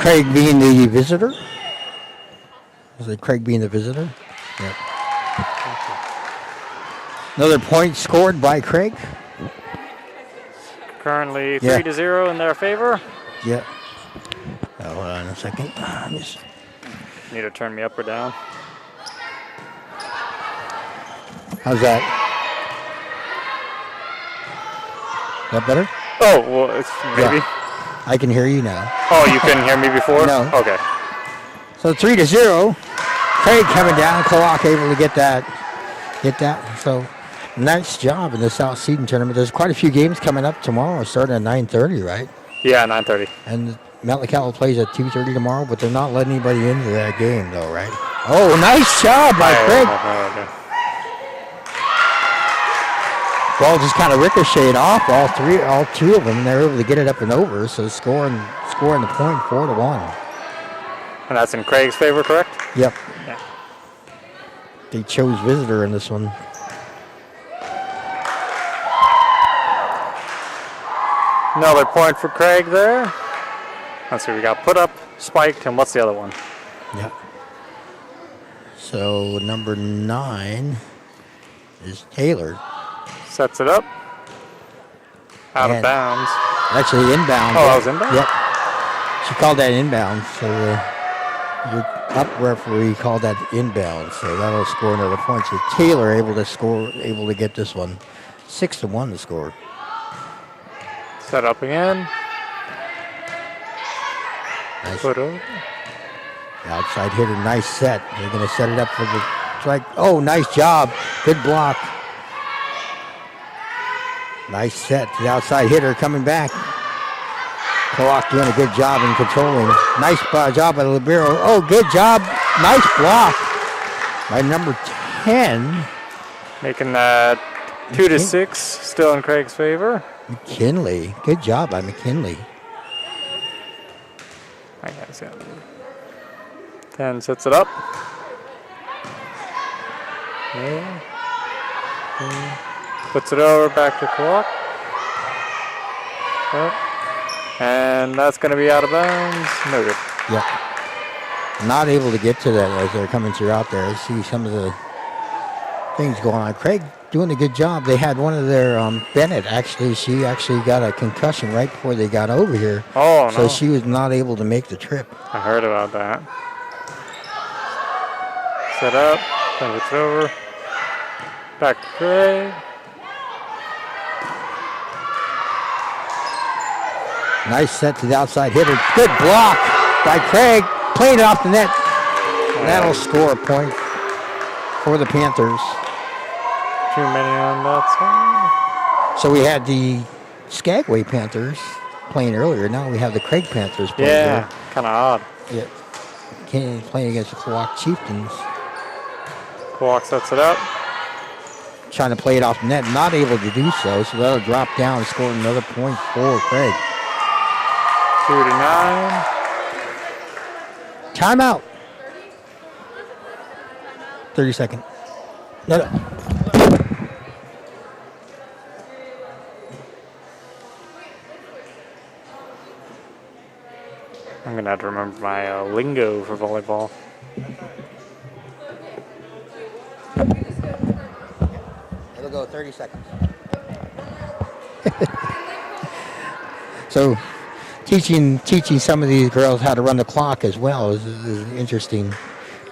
Craig being the visitor. Is it Craig being the visitor? Yep. Another point scored by Craig. Currently 3-0 in their favor. Yep. Hold on a second. Just need to turn me up or down. How's that? Is that better? Oh, well, it's maybe. Yeah. I can hear you now. Oh, you couldn't hear me before? No. Okay. So 3-0. Craig coming down. Klawock able to get that. So nice job in the South Seeding tournament. There's quite a few games coming up tomorrow, starting at 9:30, right? Yeah, 9:30. And Mount Cattle plays at 2:30 tomorrow, but they're not letting anybody into that game, though, right? Oh, nice job by Craig. Okay. Ball just kind of ricocheted off all two of them, and they're able to get it up and over. So scoring the point 4-1. And that's in Craig's favor, correct? Yep. Yeah. They chose visitor in this one. Another point for Craig there. Let's see, we got put up, spiked, and what's the other one? Yep. So number 9 is Taylor. Sets it up. Out of bounds. Actually inbound. Oh, that was inbound? Yep. She called that inbound. So your up referee called that inbound. So that'll score another point. So Taylor able to get this one. 6-1 to score. Set up again. Nice. Put up. The outside hitter, nice set. They're going to set it up for the strike. Oh, nice job. Good block. Nice set. The outside hitter coming back. Klawock doing a good job in controlling. Nice job by the libero. Oh, good job. Nice block by number 10. Making that 2-6, still in Craig's favor. McKinley. Good job by McKinley. I gotta see. 10 sets it up. Yeah. Puts it over back to Klawock. Yep. And that's going to be out of bounds. No good. Yep. Not able to get to that as they're coming throughout there. I see some of the things going on. Craig doing a good job. They had one of their, Bennett, she actually got a concussion right before they got over here. Oh, no. So she was not able to make the trip. I heard about that. Set up. Then it's over. Back to Craig. Nice set to the outside hitter. Good block by Craig. Playing it off the net. That'll score a point for the Panthers. Too many on that side. So we had the Skagway Panthers playing earlier. Now we have the Craig Panthers playing. Yeah, kind of odd. Yeah. Playing against the Klawock Chieftains. Klawock sets it up. Trying to play it off the net. Not able to do so. So that'll drop down and score another point for Craig. 2-9. Timeout. 30 seconds. No. I'm going to have to remember my lingo for volleyball. It'll go 30 seconds. So teaching some of these girls how to run the clock as well is an interesting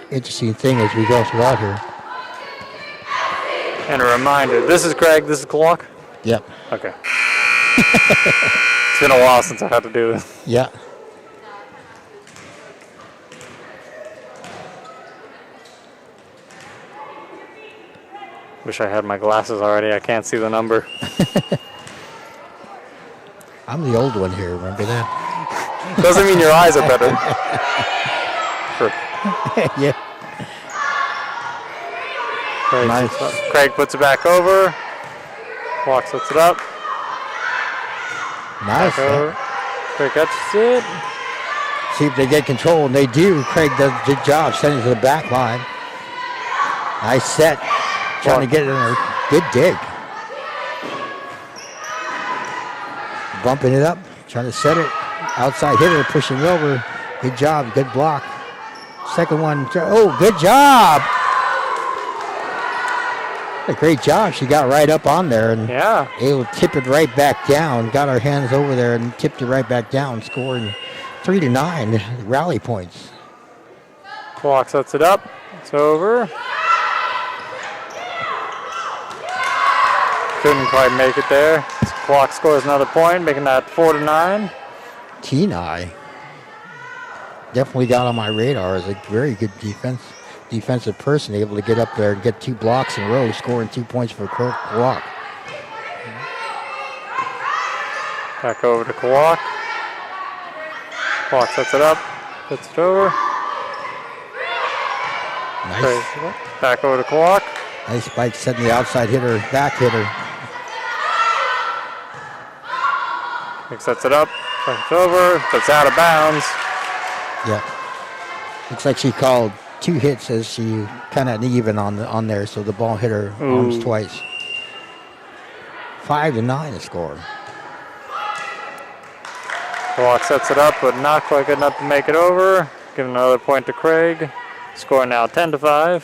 thing as we go throughout here. And a reminder, this is Craig, this is Klawock? Yep. Okay. It's been a while since I had to do this. Yeah. Wish I had my glasses already. I can't see the number. I'm the old one here, remember that? Doesn't mean your eyes are better. Yeah. Craig puts it back over. Klawock sets it up. Nice. Craig catches it. See if they get control, and they do. Craig does a good job sending it to the back line. Nice set. Trying to get it in there. Good dig. Bumping it up. Trying to set it. Outside hitter pushing it over. Good job. Good block. Second one. Oh, good job. A great job. She got right up on there and able to tip it right back down. Got her hands over there and tipped it right back down, scoring 3-9 rally points. Klawock sets it up. It's over. Couldn't quite make it there. Klawock scores another point, making that 4-9. Kenai definitely got on my radar as a very good defensive person, able to get up there and get 2 blocks in a row, scoring 2 points for Klawock. Back over to Klawock. Klawock sets it up, puts it over. Nice. Back over to Klawock. Nice spike, setting the outside hitter, back hitter. Sets it up, it's over, it's out of bounds. Yeah. Looks like she called 2 hits as she kind of uneven on there, so the ball hit her arms twice. 5-9 the score. Klawock sets it up, but not quite good enough to make it over. Give another point to Craig. Score now 10-5.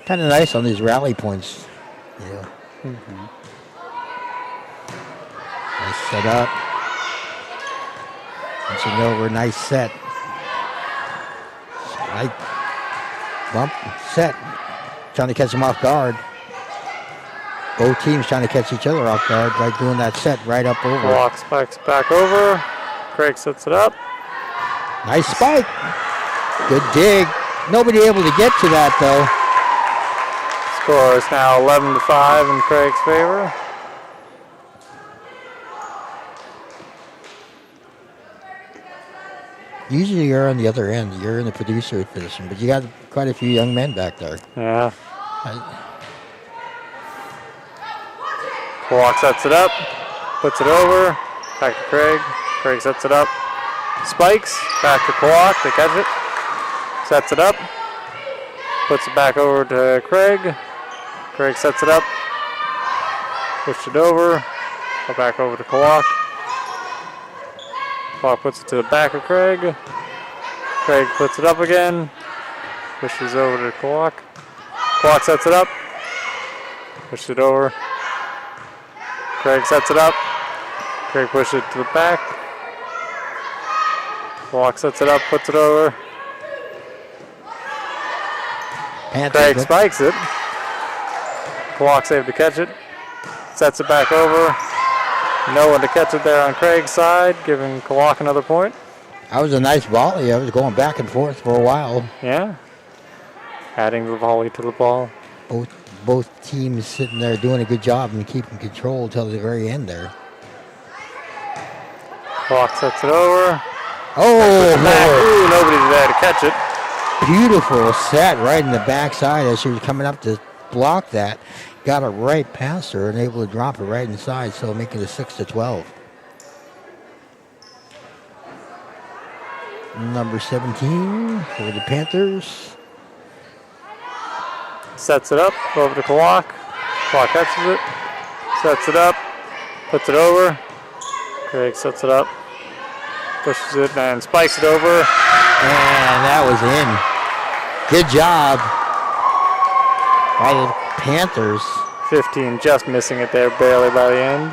Kind of nice on these rally points. Yeah. Nice set up. Punching over, nice set. Right. Bump, set. Trying to catch him off guard. Both teams trying to catch each other off guard by doing that set right up over. Klawock spikes back over. Craig sets it up. Nice spike. Good dig. Nobody able to get to that though. Score is now 11-5 in Craig's favor. Usually you're on the other end. You're in the producer position, but you got quite a few young men back there. Yeah. Klawock sets it up, puts it over, back to Craig. Craig sets it up, spikes, back to Klawock to catch it. Sets it up, puts it back over to Craig. Craig sets it up, pushed it over, go back over to Klawock. Klawock puts it to the back of Craig. Craig puts it up again, pushes over to Klawock. Klawock sets it up, pushes it over. Craig sets it up. Craig pushes it to the back. Klawock sets it up, puts it over. Craig spikes it. Klawock's able to catch it. Sets it back over. No one to catch it there on Craig's side, giving Klawock another point. That was a nice volley. I was going back and forth for a while. Yeah. Adding the volley to the ball. Both teams sitting there doing a good job and keeping control until the very end there. Klawock sets it over. Oh, Ooh, nobody's there to catch it. Beautiful set right in the backside as she was coming up to block that. Got it right past her and able to drop it right inside, so making it 6-12. Number 17 for the Panthers. Sets it up, over to Klawock. Klawock catches it, sets it up, puts it over. Craig sets it up, pushes it and spikes it over. And that was in. Good job by the Panthers. 15 just missing it there barely by the end.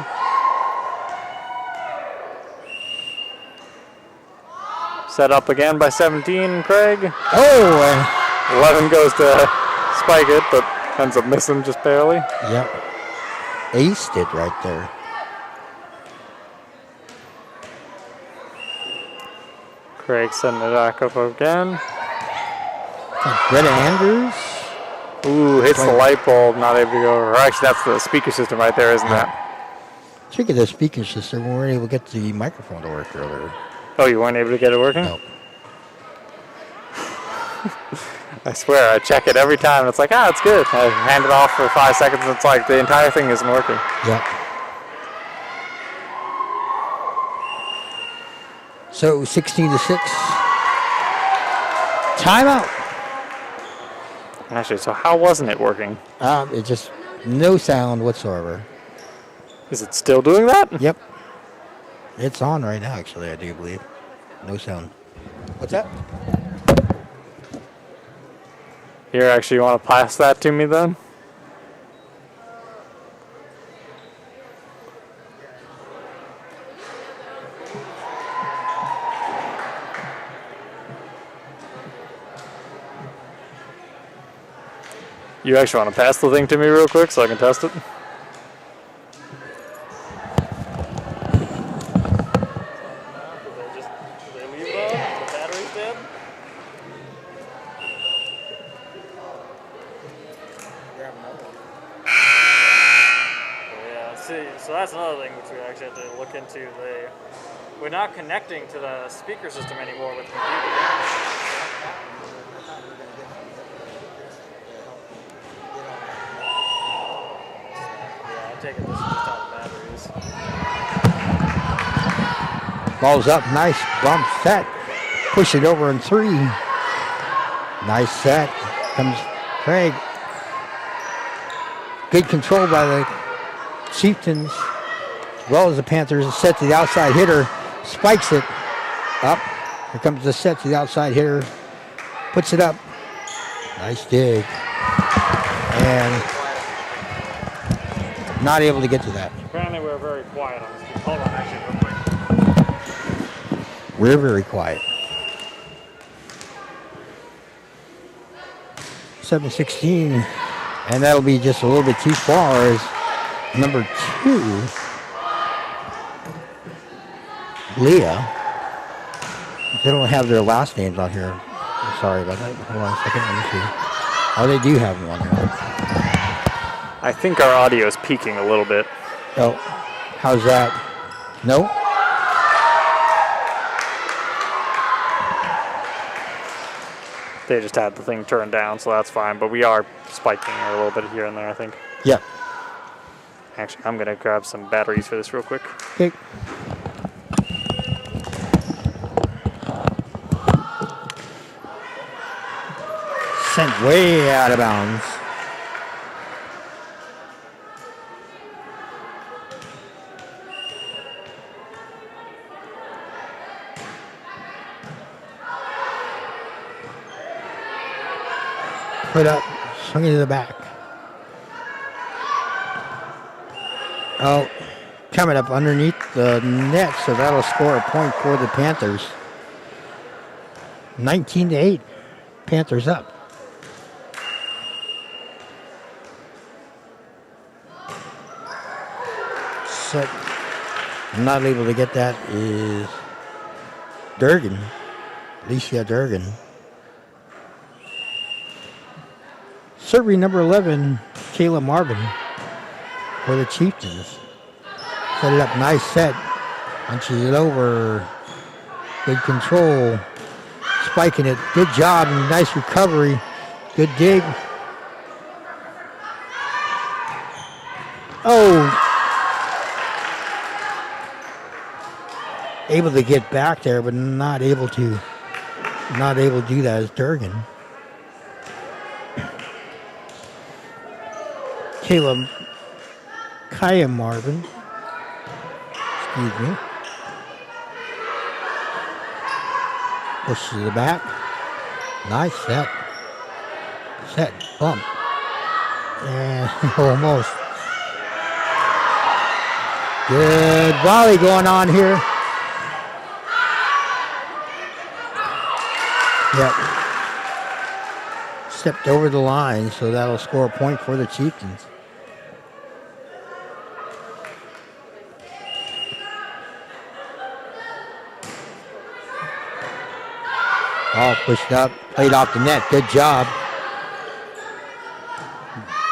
Set up again by 17, Craig. Oh! 11 goes to spike it, but ends up missing just barely. Yep. Aced it right there. Craig setting it back up again. Greta Andrews. Ooh, hits the light bulb, not able to go over. Actually, that's the speaker system right there, isn't that? Speaking of the speaker system, we weren't able to get the microphone to work earlier. Oh, you weren't able to get it working? No. I swear, I check it every time, and it's like, it's good. I hand it off for 5 seconds, and it's like the entire thing isn't working. Yep. So 16-6. Timeout. Actually, so how wasn't it working? It just no sound whatsoever. Is it still doing that? Yep. It's on right now, actually, I do believe. No sound. What's that? Here, actually, you want to pass that to me then? You actually want to pass the thing to me real quick so I can test it? So that's another thing which we actually have to look into. We're not connecting to the speaker system anymore with the computer. Yeah, I take it this is just on batteries. Ball's up, nice bump set. Push it over in 3. Nice set. Comes Craig. Good control by the Chieftains, as well as the Panthers. Set to the outside hitter, spikes it up. Here comes the set to the outside hitter, puts it up. Nice dig. And not able to get to that. Apparently we're very quiet on this. Hold on, actually, real quick. We're very quiet. 7:16, and that'll be just a little bit too far as number 2, Leah. They don't have their last names on here. I'm sorry about that. Hold on a second. Let me see. Oh, they do have them on here. I think our audio is peaking a little bit. Oh, how's that? No? They just had the thing turned down, so that's fine. But we are spiking a little bit here and there, I think. Yeah. Actually, I'm going to grab some batteries for this real quick. Okay. Sent way out of bounds. Put up, swing it to the back. Oh, coming up underneath the net, so that'll score a point for the Panthers. 19-8, Panthers up. Set, not able to get that is Durgan, Alicia Durgan. Serving number 11, Kayla Marvin for the Chieftains. Set it up, nice set. Punches it over. Good control. Spiking it. Good job and nice recovery. Good dig. Oh. Able to get back there, but not able to do that as Durgan. Kaya Marvin. Excuse me. Push to the back. Nice set. Set. Bump. And almost. Good volley going on here. Yep. Stepped over the line, so that'll score a point for the Chieftains. Oh, pushed up, played off the net. Good job.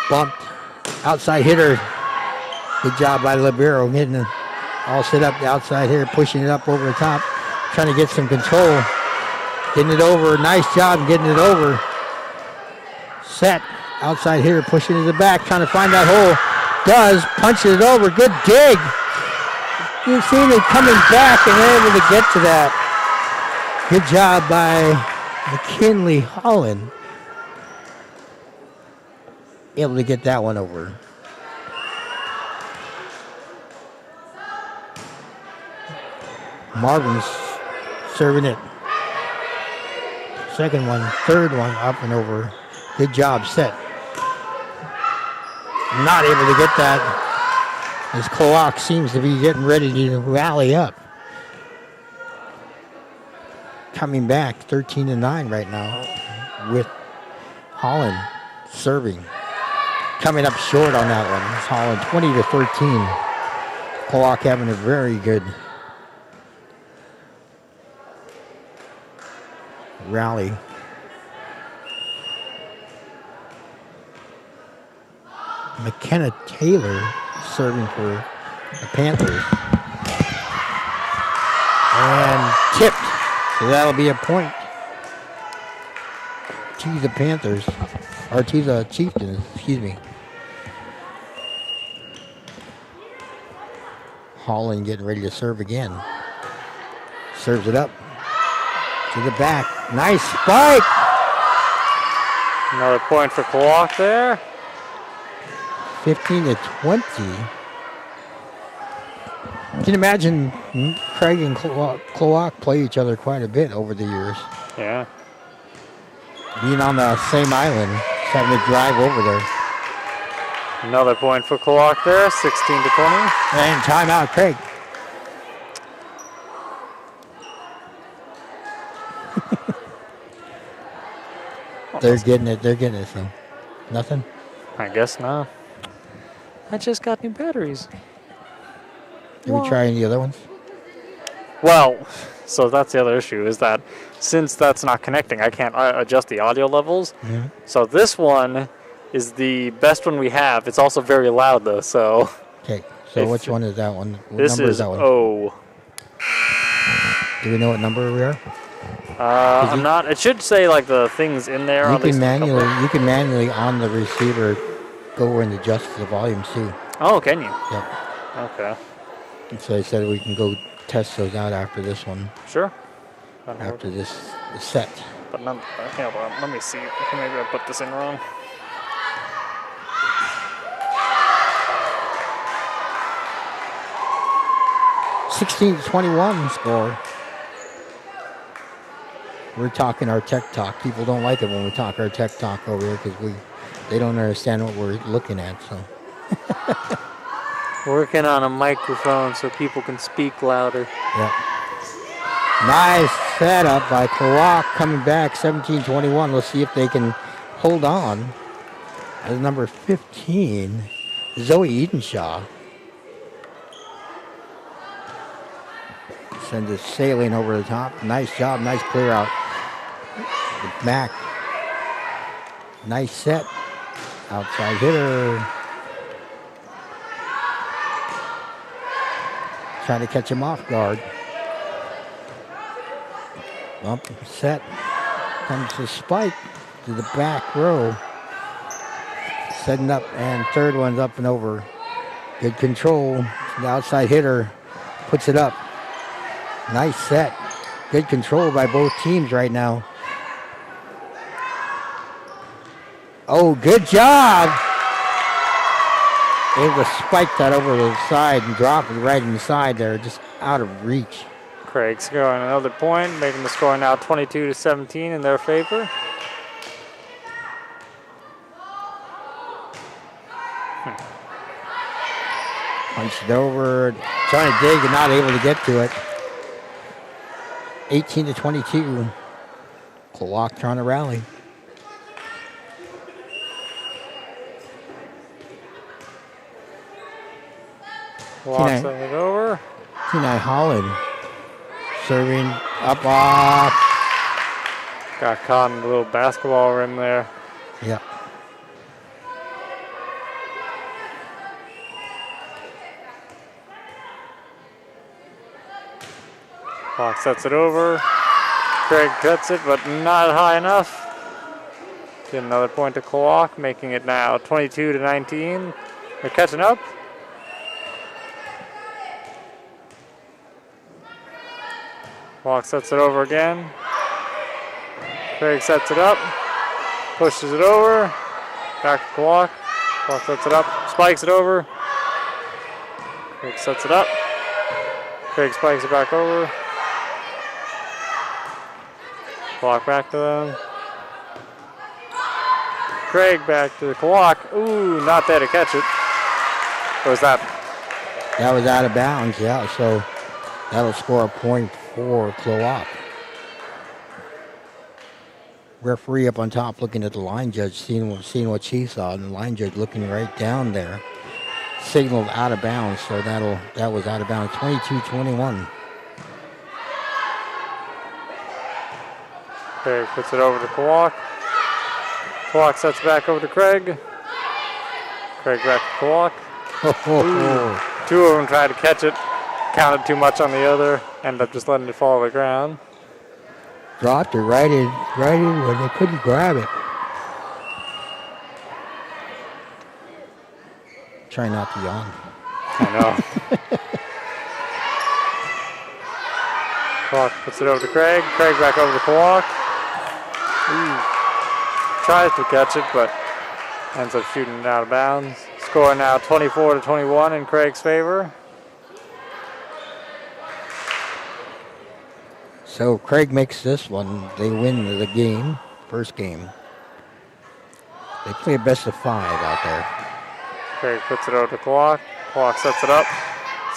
Bumped. Outside hitter. Good job by Libero. Getting it all set up. The outside hitter pushing it up over the top. Trying to get some control. Getting it over. Nice job getting it over. Set. Outside hitter pushing to the back. Trying to find that hole. Does. Punches it over. Good dig. You see it coming back and they're able to get to that. Good job by McKinley Holland. Able to get that one over. Marvin's serving it. Second one, third one, up and over. Good job, set. Not able to get that. As Klawock seems to be getting ready to rally up. Coming back 13-9 right now with Holland serving. Coming up short on that one. It's Holland 20-13. Klawock having a very good rally. McKenna Taylor serving for the Panthers. And tipped. So that'll be a point to the Panthers. Or to the Chieftains, excuse me. Holland getting ready to serve again. Serves it up. To the back. Nice spike. Another point for Klawock there. 15-20. You can imagine Craig and Klawock play each other quite a bit over the years. Yeah. Being on the same island, just having to drive over there. Another point for Klawock there, 16-20. And timeout, Craig. They're getting it, so. Nothing? I guess not. I just got new batteries. Did we try any other ones? Well, so that's the other issue, is that since that's not connecting, I can't adjust the audio levels. Mm-hmm. So this one is the best one we have. It's also very loud, though, so... Okay, so which one is that one? What this number is that one? O. Do we know what number we are? I'm not... It should say, like, the things in there. You can manually on the receiver go and adjust the volumes, too. Oh, can you? Yep. Okay. And so I said we can go test those out after this one. Sure. After this set. But hold on, let me see. Maybe I put this in wrong. (16-21) score. We're talking our tech talk. People don't like it when we talk our tech talk over here because they don't understand what we're looking at. So. Working on a microphone so people can speak louder. Yep. Nice setup by Klawock coming back 17-21. Let's see if they can hold on. As number 15, Zoe Edenshaw. Sends it sailing over the top. Nice job, nice clear out. Back. Nice set. Outside hitter. Trying to catch him off guard. Up, set. Comes the spike to the back row. Setting up, and third one's up and over. Good control. The outside hitter puts it up. Nice set. Good control by both teams right now. Oh, good job. Able to spike that over the side and drop it right inside there, just out of reach. Craig scoring another point, making the score now 22-17 in their favor. Punched it over, trying to dig and not able to get to it. 18-22. Klawock trying to rally. Walks it over. Tina Holland serving up off. Got caught in the little basketball rim there. Yeah. Clock sets it over. Craig cuts it, but not high enough. Get another point to Klawock, making it now 22-19. They're catching up. Klawock sets it over again. Craig sets it up. Pushes it over. Back to Klawock. Klawock sets it up. Spikes it over. Craig sets it up. Craig spikes it back over. Klawock back to them. Craig back to the Klawock. Ooh, not there to catch it. What was that? That was out of bounds, yeah. So that'll score a point for Klawock. Referee up on top looking at the line judge, seeing what she saw, and the line judge looking right down there. Signaled out of bounds, so that was out of bounds. 22-21. Craig puts it over to Klawock. Klawock sets back over to Craig. Craig back to Klawock. Two of them tried to catch it. Counted too much on the other. Ended up just letting it fall to the ground. Dropped it right in when they couldn't grab it. Try not to yawn. I know. Klawock puts it over to Craig. Craig back over to Klawock. Tries to catch it, but ends up shooting it out of bounds. Score now 24-21 in Craig's favor. So Craig makes this one. They win the game, first game. They play a best of 5 out there. Craig puts it over to Klawock. Klawock sets it up.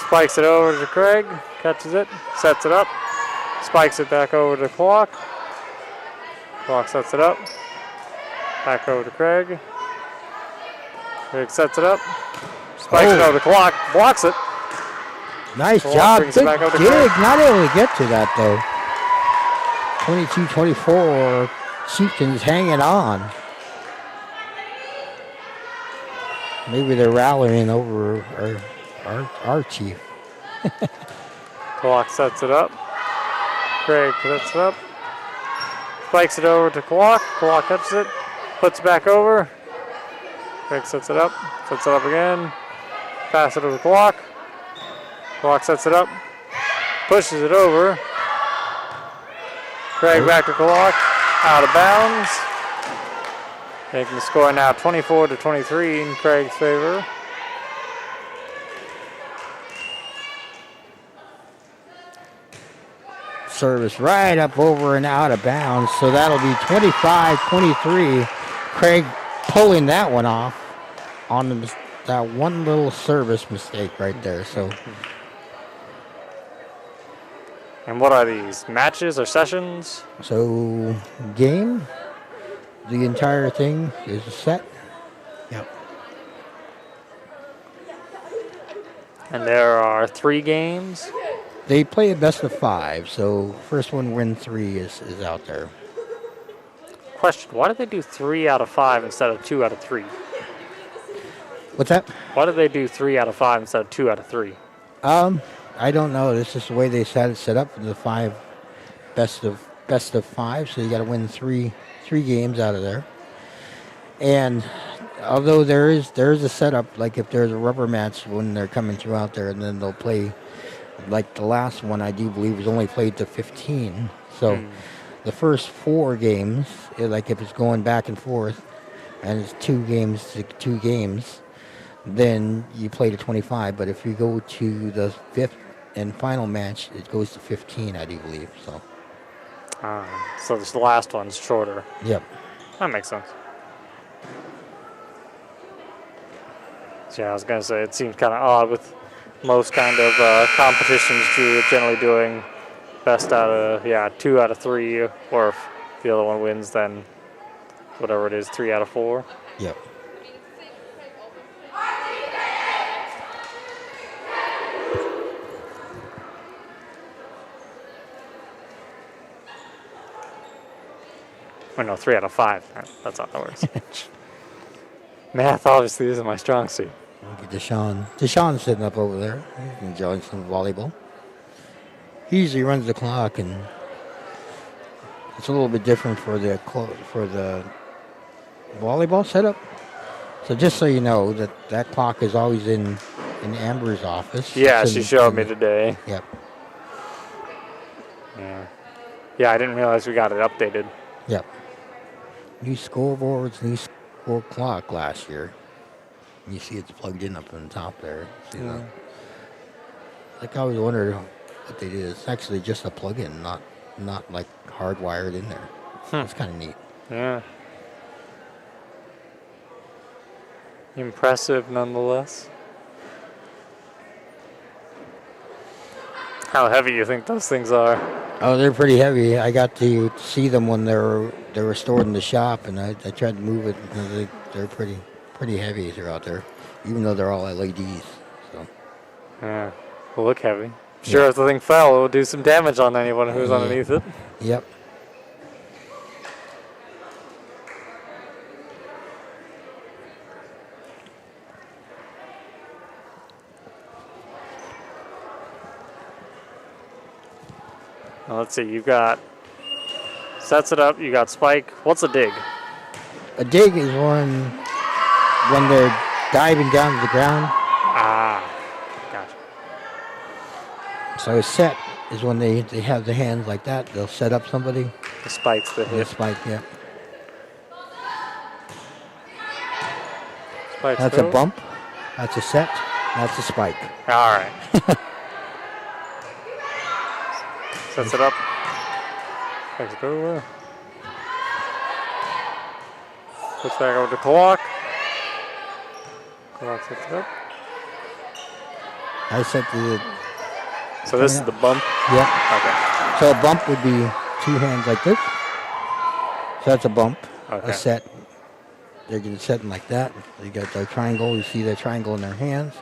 Spikes it over to Craig. Catches it. Sets it up. Spikes it back over to Klawock. Klawock sets it up. Back over to Craig. Craig sets it up. Spikes it over to Klawock. Blocks it. Nice Klawock job. brings Good it back over to dig. Craig. Not able to get to that, though. 22-24. Chieftains hanging on. Maybe they're rallying over our chief. Klawock sets it up. Craig sets it up. Spikes it over to Klawock. Klawock catches it. Puts it back over. Craig sets it up. Sets it up again. Pass it over to Klawock. Klawock sets it up. Pushes it over. Craig back to Klawock. Out of bounds. Making the score now 24-23 in Craig's favor. Service right up over and out of bounds. So that'll be 25-23. Craig pulling that one off on that one little service mistake right there. So. And what are these? Matches or sessions? So game, the entire thing is set. Yep. And there are 3 games. They play a best of 5, so first one win 3 is out there. Question, why did they do 3 out of 5 instead of 2 out of 3? What's that? Why did they do 3 out of 5 instead of 2 out of 3? I don't know. This is the way they set it up for the 5 best of 5. So you got to win three games out of there. And although there is a setup, like if there's a rubber match when they're coming through out there, and then they'll play, like the last one I do believe was only played to 15. So the first 4 games, like if it's going back and forth, and it's 2 games to 2 games, then you play to 25. But if you go to the 5th and final match, it goes to 15, I do believe. So this last one's shorter. Yep. That makes sense. So yeah, I was going to say, it seems kind of odd with most kind of competitions generally doing best out of, 2 out of 3, or if the other one wins, then whatever it is, 3 out of 4. Yep. Oh, no, 3 out of 5. That's how that works. Math obviously isn't my strong suit. Look at Deshaun. Deshaun's sitting up over there. He's enjoying some volleyball. He usually runs the clock, and it's a little bit different for the volleyball setup. So just so you know, that clock is always in Amber's office. Yeah, she showed me today. Yep. Yeah, I didn't realize we got it updated. Yep. New scoreboards, new score clock last year. You see it's plugged in up on the top there. See that? Like I always wondered what they did. It's actually just a plug-in, not not like hardwired in there. It's kind of neat. Yeah. Impressive nonetheless. How heavy you think those things are? Oh, they're pretty heavy. I got to see them when they were stored in the shop, and I tried to move it. And they're pretty heavy throughout there, even though they're all LEDs. So. Yeah, will look heavy. Sure, if the thing fell, it will do some damage on anyone who's underneath it. Yep. Now, let's see, you've got sets it up, you got spike. What's a dig? A dig is when they're diving down to the ground. Ah, gotcha. So a set is when they have the hands like that. They'll set up somebody. The spike's the The hit. spike, yeah. Spike's That's throw. a bump. That's a set. That's a spike. All right. Sets it up. Takes it over. Puts back over to Klawock. Klawock sets it up. I set the. So this is the bump. Yep. Okay. So a bump would be two hands like this. So that's a bump. Okay. A set. They're getting set like that. They got their triangle. You see their triangle in their hands.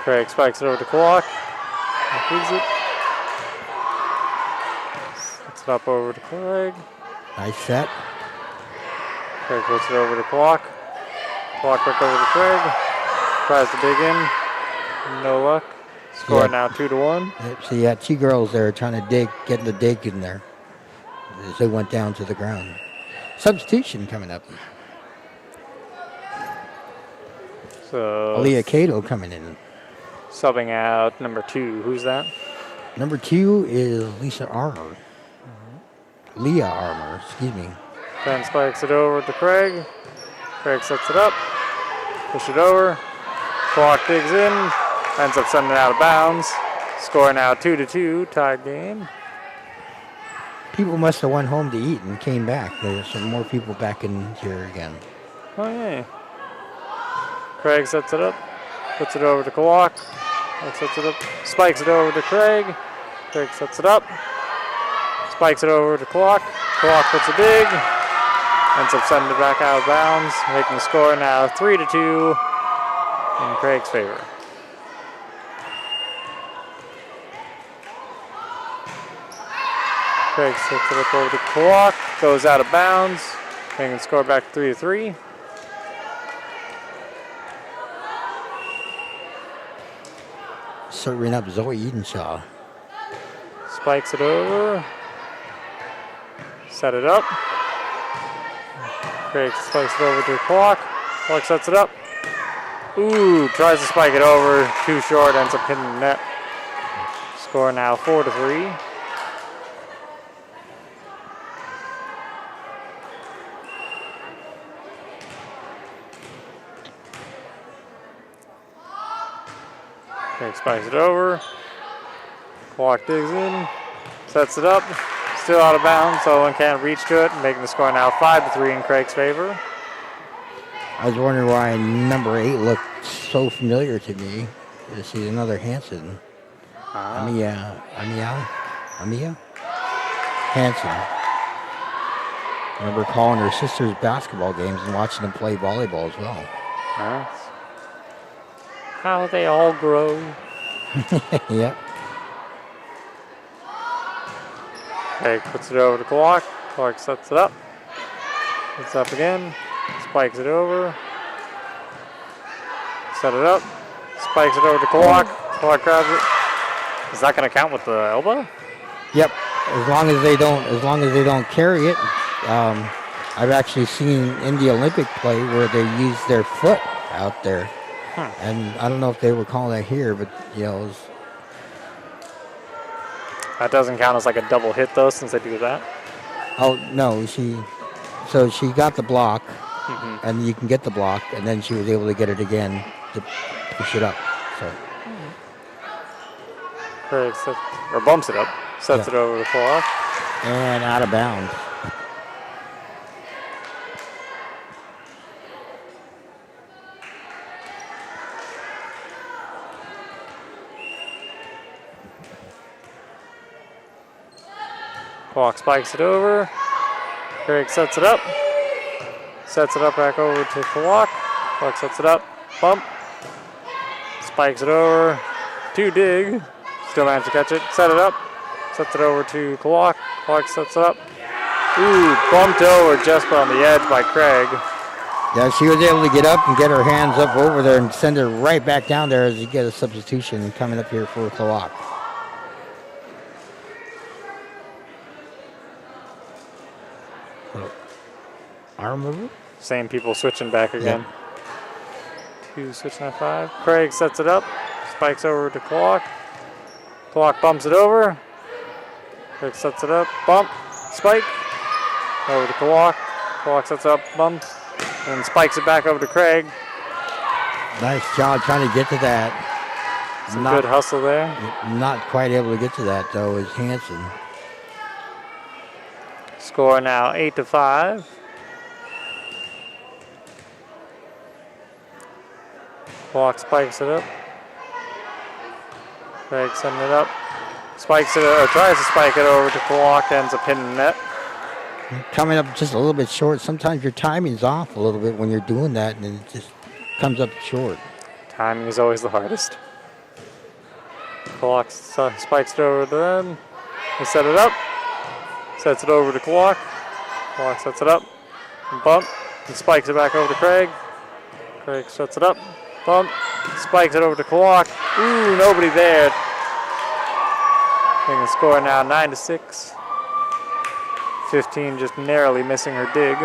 Craig spikes it over to Klawock. Moves it. Sets it up over to Craig. Nice set. Craig puts it over to Klawock. Klawock back over to Craig. Tries to dig in. No luck. Score Yep. now 2-1. Yep. So you had two girls there trying to dig, getting the dig in there as they went down to the ground. Substitution coming up. So Aaliyah Cato coming in. subbing out number 2. Who's that? Number 2 is Lisa Armour. Leah Armour, excuse me. Ben spikes it over to Craig. Craig sets it up. Push it over. Clock digs in. Ends up sending it out of bounds. Score now 2-2. Tied game. People must have went home to eat and came back. There's some more people back in here again. Oh, yeah. Craig sets it up. Puts it over to Klawock. Sets it up. Spikes it over to Craig. Craig sets it up. Spikes it over to Klawock. Klawock puts a dig. Ends up sending it back out of bounds. Making the score now 3-2 in Craig's favor. Craig sets it up over to Klawock. Goes out of bounds. Making the score back 3-3. Serving up Zoe Edenshaw. Spikes it over. Set it up. Craig spikes it over to Klawock. Klawock sets it up. Ooh, tries to spike it over. Too short, ends up hitting the net. Score now 4-3. Craig spikes it over. Klawock digs in. Sets it up. Still out of bounds, so one can't reach to it, making the score now 5-3 in Craig's favor. I was wondering why number 8 looked so familiar to me. This is another Hanson. Amia Hanson. I remember calling her sister's basketball games and watching them play volleyball as well. Nice. How they all grow. Yep. Craig puts it over to Klawock. Klawock sets it up. It's up again. Spikes it over. Set it up. Spikes it over to Klawock. Klawock grabs it. Is that going to count with the elbow? Yep. As long as they don't carry it. I've actually seen in the Olympic play where they use their foot out there. And I don't know if they were calling that here, but you know, it was, That doesn't count as like a double hit though, since they do that. oh no, she got the block, and you can get the block, and then she was able to get it again to push it up. So Craig bumps it up. Sets it over to Klawock. And out of bounds. Klawock spikes it over. Craig sets it up. Sets it up back over to Klawock. Klawock sets it up. Bump. Spikes it over. 2 dig. Still managed to catch it. Set it up. Sets it over to Klawock. Klawock sets it up. Ooh, bumped over just on the edge by Craig. Yeah, she was able to get up and get her hands up over there and send her right back down there as you get a substitution coming up here for Klawock. Arm mover? Same people switching back again. 2 switching at 5. Craig sets it up. Spikes over to Klawock. Klawock bumps it over. Craig sets it up. Bump. Spike. Over to Klawock. Klawock sets up. Bump. And spikes it back over to Craig. Nice job trying to get to that. Some good hustle there. Not quite able to get to that, though, is Hansen. Score now 8-5. Klawock spikes it up. Craig sending it up. Spikes it, or tries to spike it over to Klawock, ends up hitting the net. Coming up just a little bit short. Sometimes your timing's off a little bit when you're doing that, and it just comes up short. Timing is always the hardest. Klawock spikes it over to them. They set it up. Sets it over to Klawock. Klawock sets it up. And bump. And spikes it back over to Craig. Craig sets it up. Bump. Spikes it over to Klawock. Ooh, nobody there. Making the score now 9-6. 15 just narrowly missing her dig.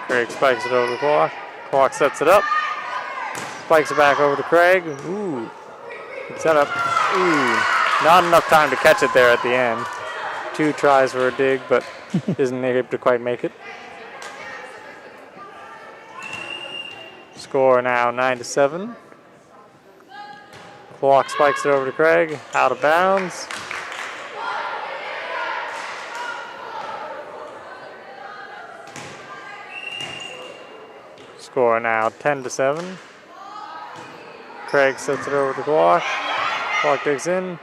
Craig spikes it over to Klawock. Klawock sets it up. Spikes it back over to Craig. Ooh. Good setup. Ooh. Not enough time to catch it there at the end. 2 tries for a dig, but isn't able to quite make it. Score now 9-7. Klawock spikes it over to Craig. Out of bounds. Score now 10-7. Craig sets it over to Klawock. Klawock digs in.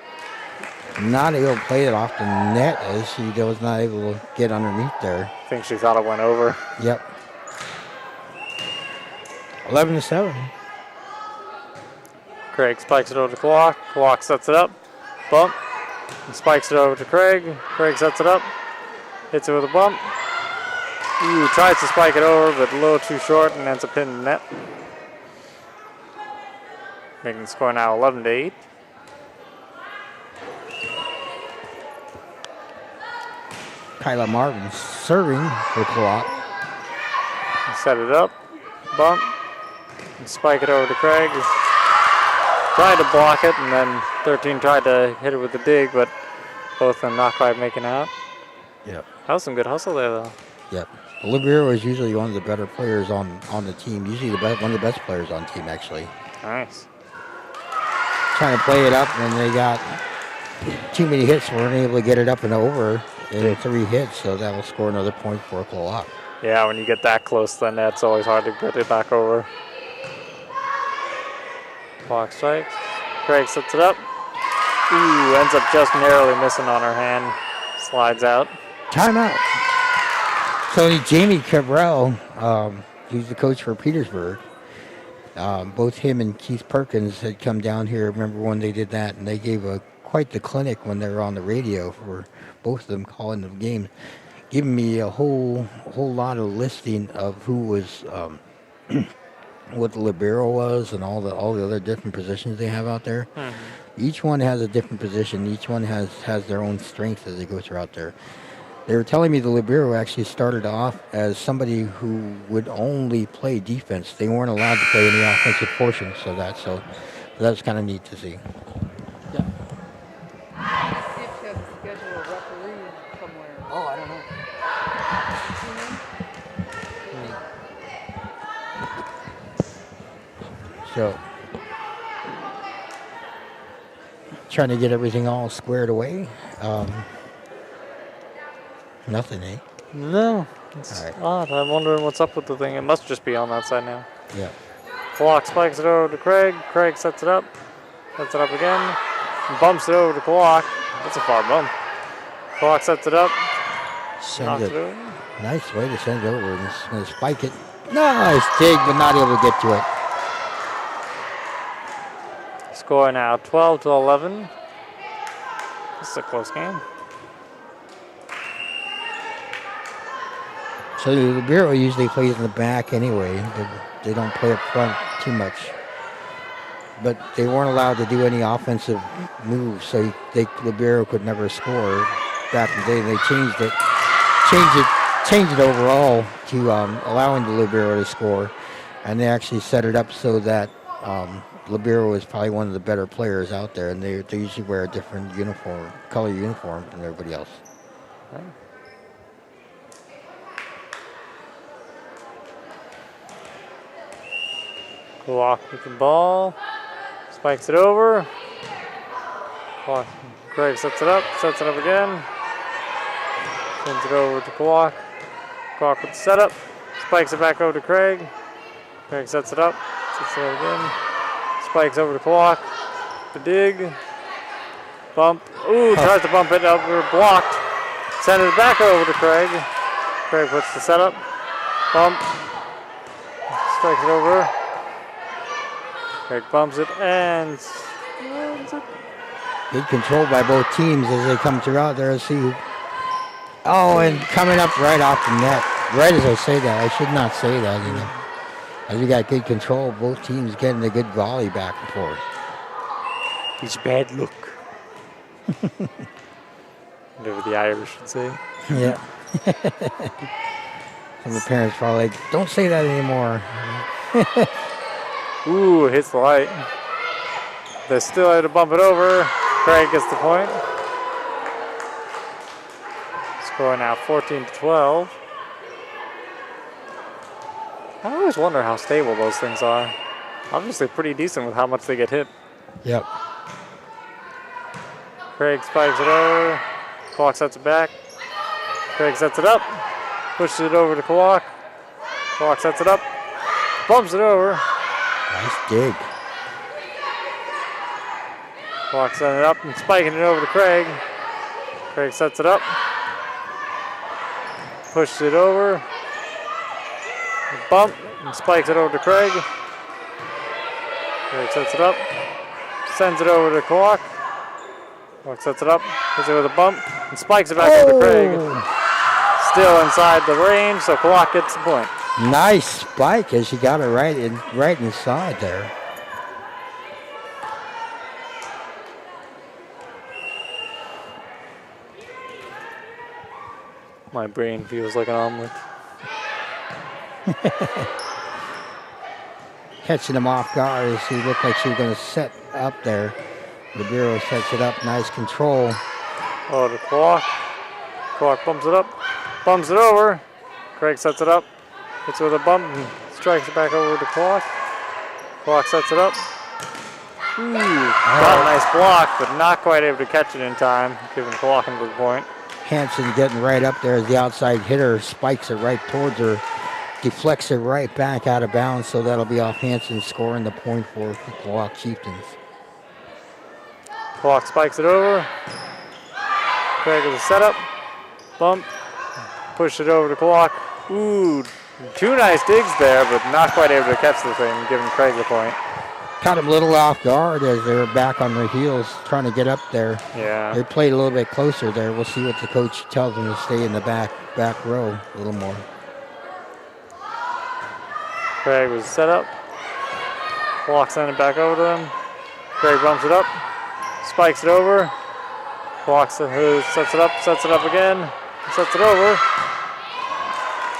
Not able to play it off the net as she was not able to get underneath there. I think she thought it went over. Yep. 11-7. Craig spikes it over to Klawock. Klawock sets it up. Bump. And spikes it over to Craig. Craig sets it up. Hits it with a bump. Ooh, tries to spike it over, but a little too short and ends up hitting the net. Making the score now 11-8. Kyla Martin serving for Klawock. Set it up. Bump. And spike it over to Craig. Tried to block it, and then 13 tried to hit it with the dig, but both of them not quite making out. Yep. That was some good hustle there, though. Yep. Libero is usually one of the better players on the team. Usually one of the best players on the team, actually. Nice. Trying to play it up, and they got too many hits. Weren't able to get it up and over in 3 hits, so that will score another point for Klawock. Yeah, when you get that close, then that's always hard to get it back over. Klawock strikes. Craig sets it up. Ooh, ends up just narrowly missing on her hand. Slides out. Timeout. So Jamie Cabral, he's the coach for Petersburg. Both him and Keith Perkins had come down here. Remember when they did that, and they gave quite the clinic when they were on the radio for both of them calling the game, giving me a whole lot of listing of who was, what the libero was, and all the other different positions they have out there. Mm-hmm. Each one has a different position. Each one has their own strength as they go throughout there. They were telling me the libero actually started off as somebody who would only play defense. They weren't allowed to play any offensive portions of that, so that's kind of neat to see. Yeah. See if she has a schedule of referees somewhere. Oh, I don't know. So, trying to get everything all squared away. Nothing, eh? No, it's All right. odd. I'm wondering what's up with the thing. It must just be on that side now. Yeah. Klawock spikes it over to Craig. Craig sets it up again, and bumps it over to Klawock. That's a far bump. Klawock sets it up, Send knocks it. it over. Nice way to send it over. And it's going to spike it. Nice dig, but not able to get to it. Score now 12-11. This is a close game. So the Bureau usually plays in the back anyway. They don't play up front too much. But they weren't allowed to do any offensive moves, so the Bureau could never score. Back in the day, they changed it overall to allowing the Libero to score, and they actually set it up so that Libero is probably one of the better players out there, and they usually wear a different color uniform than everybody else. Right. Klawock with the ball, spikes it over. Craig sets it up again. Sends it over to Klawock. Klawock with the setup, spikes it back over to Craig. Craig sets it up again. Spikes over to Klawock. The dig. Bump. Ooh, tries to bump it up. We're blocked. Send it back over to Craig. Craig puts the setup. Bump. Strikes it over. Craig bumps it and Good control by both teams as they come throughout there. Let's see. And coming up right off the net. Right as I say that, I should not say that, you know. As we got good control, both teams getting a good volley back and forth. it's bad luck. Whatever the Irish would say. Yeah. Some of the parents probably like, don't say that anymore. Ooh, hits the light. They still had to bump it over. Craig gets the point. Score now 14-12. I always wonder how stable those things are. Obviously pretty decent with how much they get hit. Yep. Craig spikes it over. Klawock sets it back. Craig sets it up. Pushes it over to Klawock. Klawock sets it up. Bumps it over. Nice dig. Klawock setting it up and spiking it over to Craig. Craig sets it up. Pushes it over. Bump and spikes it over to Craig. Craig sets it up. Sends it over to Klawock. Klawock sets it up. Hits it with a bump and spikes it back over to Craig. Still inside the range, so Klawock gets the point. Nice spike as she got it right inside there. My brain feels like an omelet. Catching him off guard as he looked like she was going to set up there. The Bureau sets it up. Nice control. Oh, to Klawock. Klawock bumps it up. Bumps it over. Craig sets it up. Hits it with a bump and strikes it back over to Klawock. Klawock sets it up. Ooh, got a nice block, but not quite able to catch it in time, giving Klawock the point. Hanson getting right up there as the outside hitter spikes it right towards her. Deflects it right back out of bounds, so that'll be off Hanson scoring the point for Klawock Chieftains. Klawock spikes it over. Craig with a setup. Bump. Push it over to Klawock. Ooh, two nice digs there, but not quite able to catch the thing, giving Craig the point. Caught him a little off guard as they were back on their heels trying to get up there. Yeah. They played a little bit closer there. We'll see what the coach tells them to stay in the back row a little more. Craig was set up. Klawock sent it back over to him. Craig bumps it up. Spikes it over. Klawock sets it up again. Sets it over.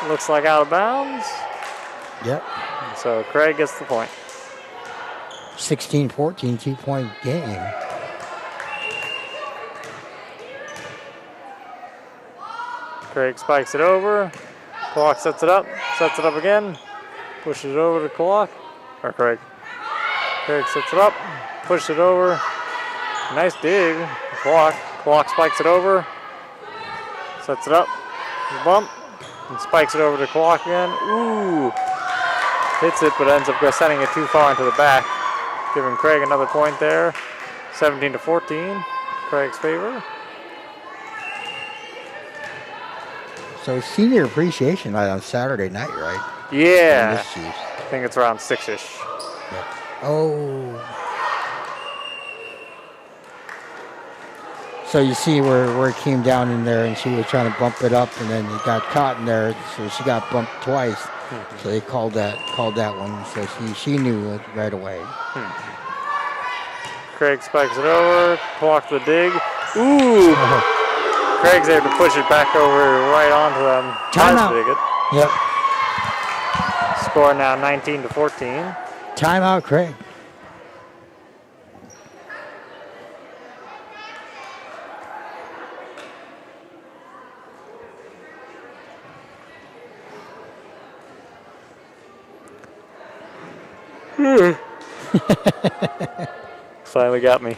Looks like out of bounds. Yep. So Craig gets the point. 16-14, 2-point game. Craig spikes it over. Klawock sets it up again. Pushes it over to Klawock. Or Craig. Craig sets it up, pushes it over. Nice dig. Klawock. Klawock spikes it over. Sets it up. Bump. And spikes it over to Klawock again. Ooh. Hits it, but ends up sending it too far into the back. Giving Craig another point there. 17-14. Craig's favor. So senior appreciation night on Saturday night, right? Yeah. On this Chiefs. I think it's around 6-ish. Yep. Oh. So you see where it came down in there, and she was trying to bump it up, and then it got caught in there, so she got bumped twice. Mm-hmm. So they called that one. So she knew it right away. Mm-hmm. Craig spikes it over. Klawock the dig. Ooh. Craig's able to push it back over right onto them. Timeout. Yep. Score now 19-14. Timeout, Craig. Finally got me.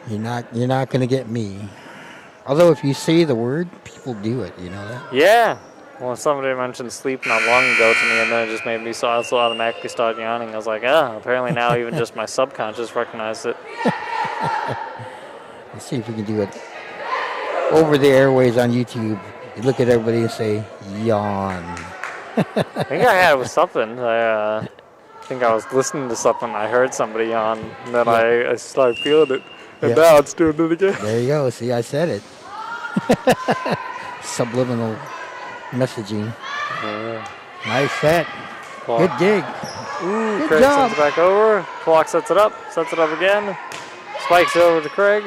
You're not gonna get me. Although if you say the word, people do it. You know that? Yeah. Well, somebody mentioned sleep not long ago to me, and then it just made me so I automatically started yawning. I was like, apparently now even just my subconscious recognized it. Let's see if we can do it over the airways on YouTube. You look at everybody and say, yawn. I think I had it with something. I think I was listening to something. I heard somebody yawn, and then I started feeling it. And now it's doing it again. There you go. See, I said it. Subliminal messaging. Yeah. Nice set. Klawock. Good dig. Ooh, good Craig job. sends it back over. Klawock sets it up again. Spikes it over to Craig.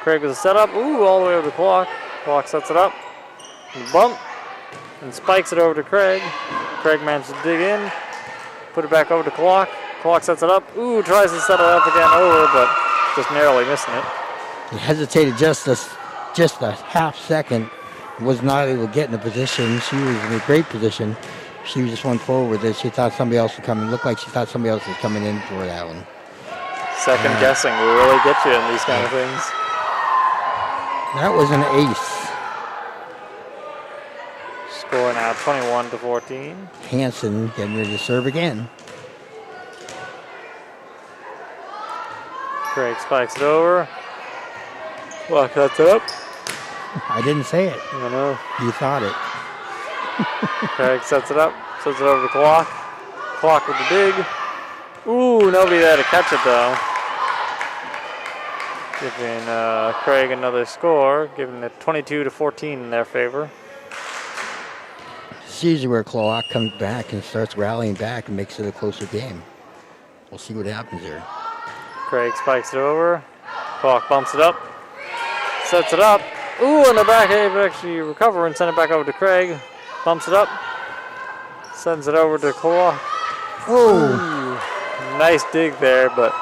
Craig with a setup. Ooh, all the way over to Klawock. Klawock sets it up. And bump. And spikes it over to Craig. Craig manages to dig in. Put it back over to Klawock. Klawock sets it up. Ooh, tries to set it up again over, but just narrowly missing it. He hesitated just a half second. Was not able to get in a position. She was in a great position. She just went forward with it. She thought somebody else was coming. Looked like she thought somebody else was coming in for that one. Second guessing will really get you in these kind of things. That was an ace. Score now 21-14. Hansen getting ready to serve again. Craig spikes it over. Klawock cuts it up. I didn't say it. I know. You thought it. Craig sets it up. Sets it over to Klawock. Klawock with the dig. Ooh, nobody there to catch it though. Giving Craig another score. Giving it 22-14 in their favor. It's usually where Klawock comes back and starts rallying back and makes it a closer game. We'll see what happens there. Craig spikes it over. Klawock bumps it up. Sets it up. Ooh, and the back able to actually recover and send it back over to Craig. Bumps it up. Sends it over to Klawock. Oh. Nice dig there, but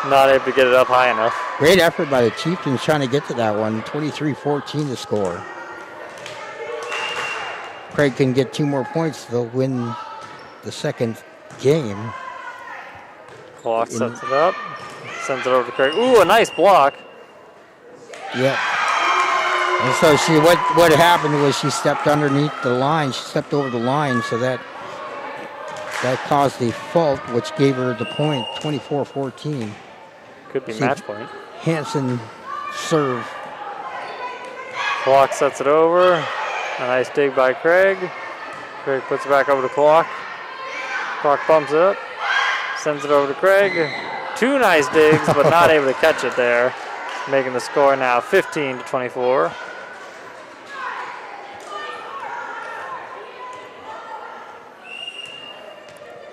not able to get it up high enough. Great effort by the Chieftains trying to get to that one. 23-14 the score. Craig can get 2 more points. They'll win the second game. Klawock sets it up. Sends it over to Craig. Ooh, a nice block. Yep. And so what happened was she stepped underneath the line. She stepped over the line, so that caused the fault, which gave her the point, 24-14. Could be match point. Hansen serve. Klawock sets it over. A nice dig by Craig. Craig puts it back over to Klawock. Klawock bumps it up. Sends it over to Craig. 2 nice digs, but not able to catch it there. Making the score now 15-24.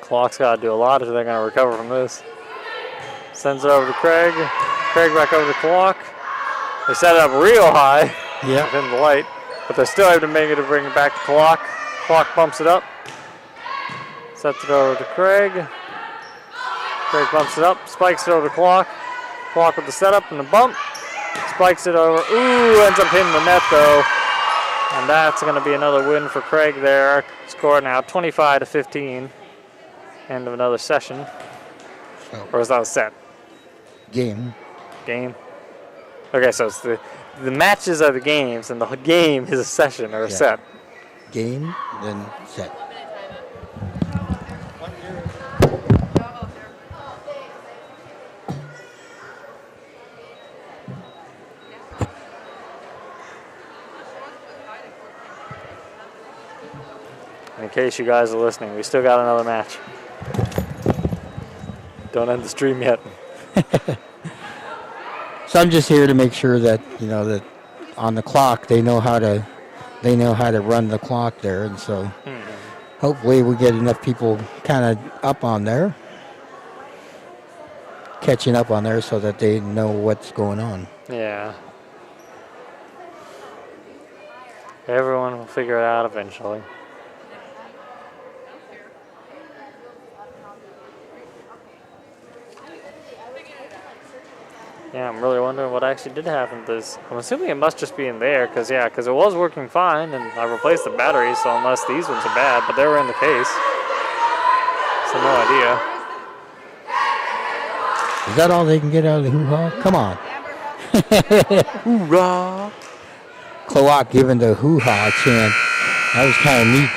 Klawock's got to do a lot if they're going to recover from this. Sends it over to Craig. Craig back over to Klawock. They set it up real high. Yeah. Within the light. But they're still able to make it to bring it back to Klawock. Klawock bumps it up. Sets it over to Craig. Craig bumps it up. Spikes it over to Klawock. Klawock with the setup and the bump. Spikes it over. Ooh, ends up hitting the net though. And that's going to be another win for Craig there. Score now 25-15. End of another session. So, Or is that a set? game. Game? Okay, so it's the matches are the games, and the game is a session or a Yeah. set. Game, then set. In case you guys are listening, we still got another match. Don't end the stream yet. So I'm just here to make sure that that on the clock they know how to run the clock there, and so hopefully we get enough people kind of up on there, catching up on there, so that they know what's going on. Yeah. Everyone will figure it out eventually. Yeah, I'm really wondering what actually did happen to this. I'm assuming it must just be in there, because it was working fine, and I replaced the batteries, so unless these ones are bad, but they were in the case. So no idea. Is that all they can get out of the hoo-ha? Come on. Hoorah! Klawock giving the hoo-ha chant. That was kind of neat.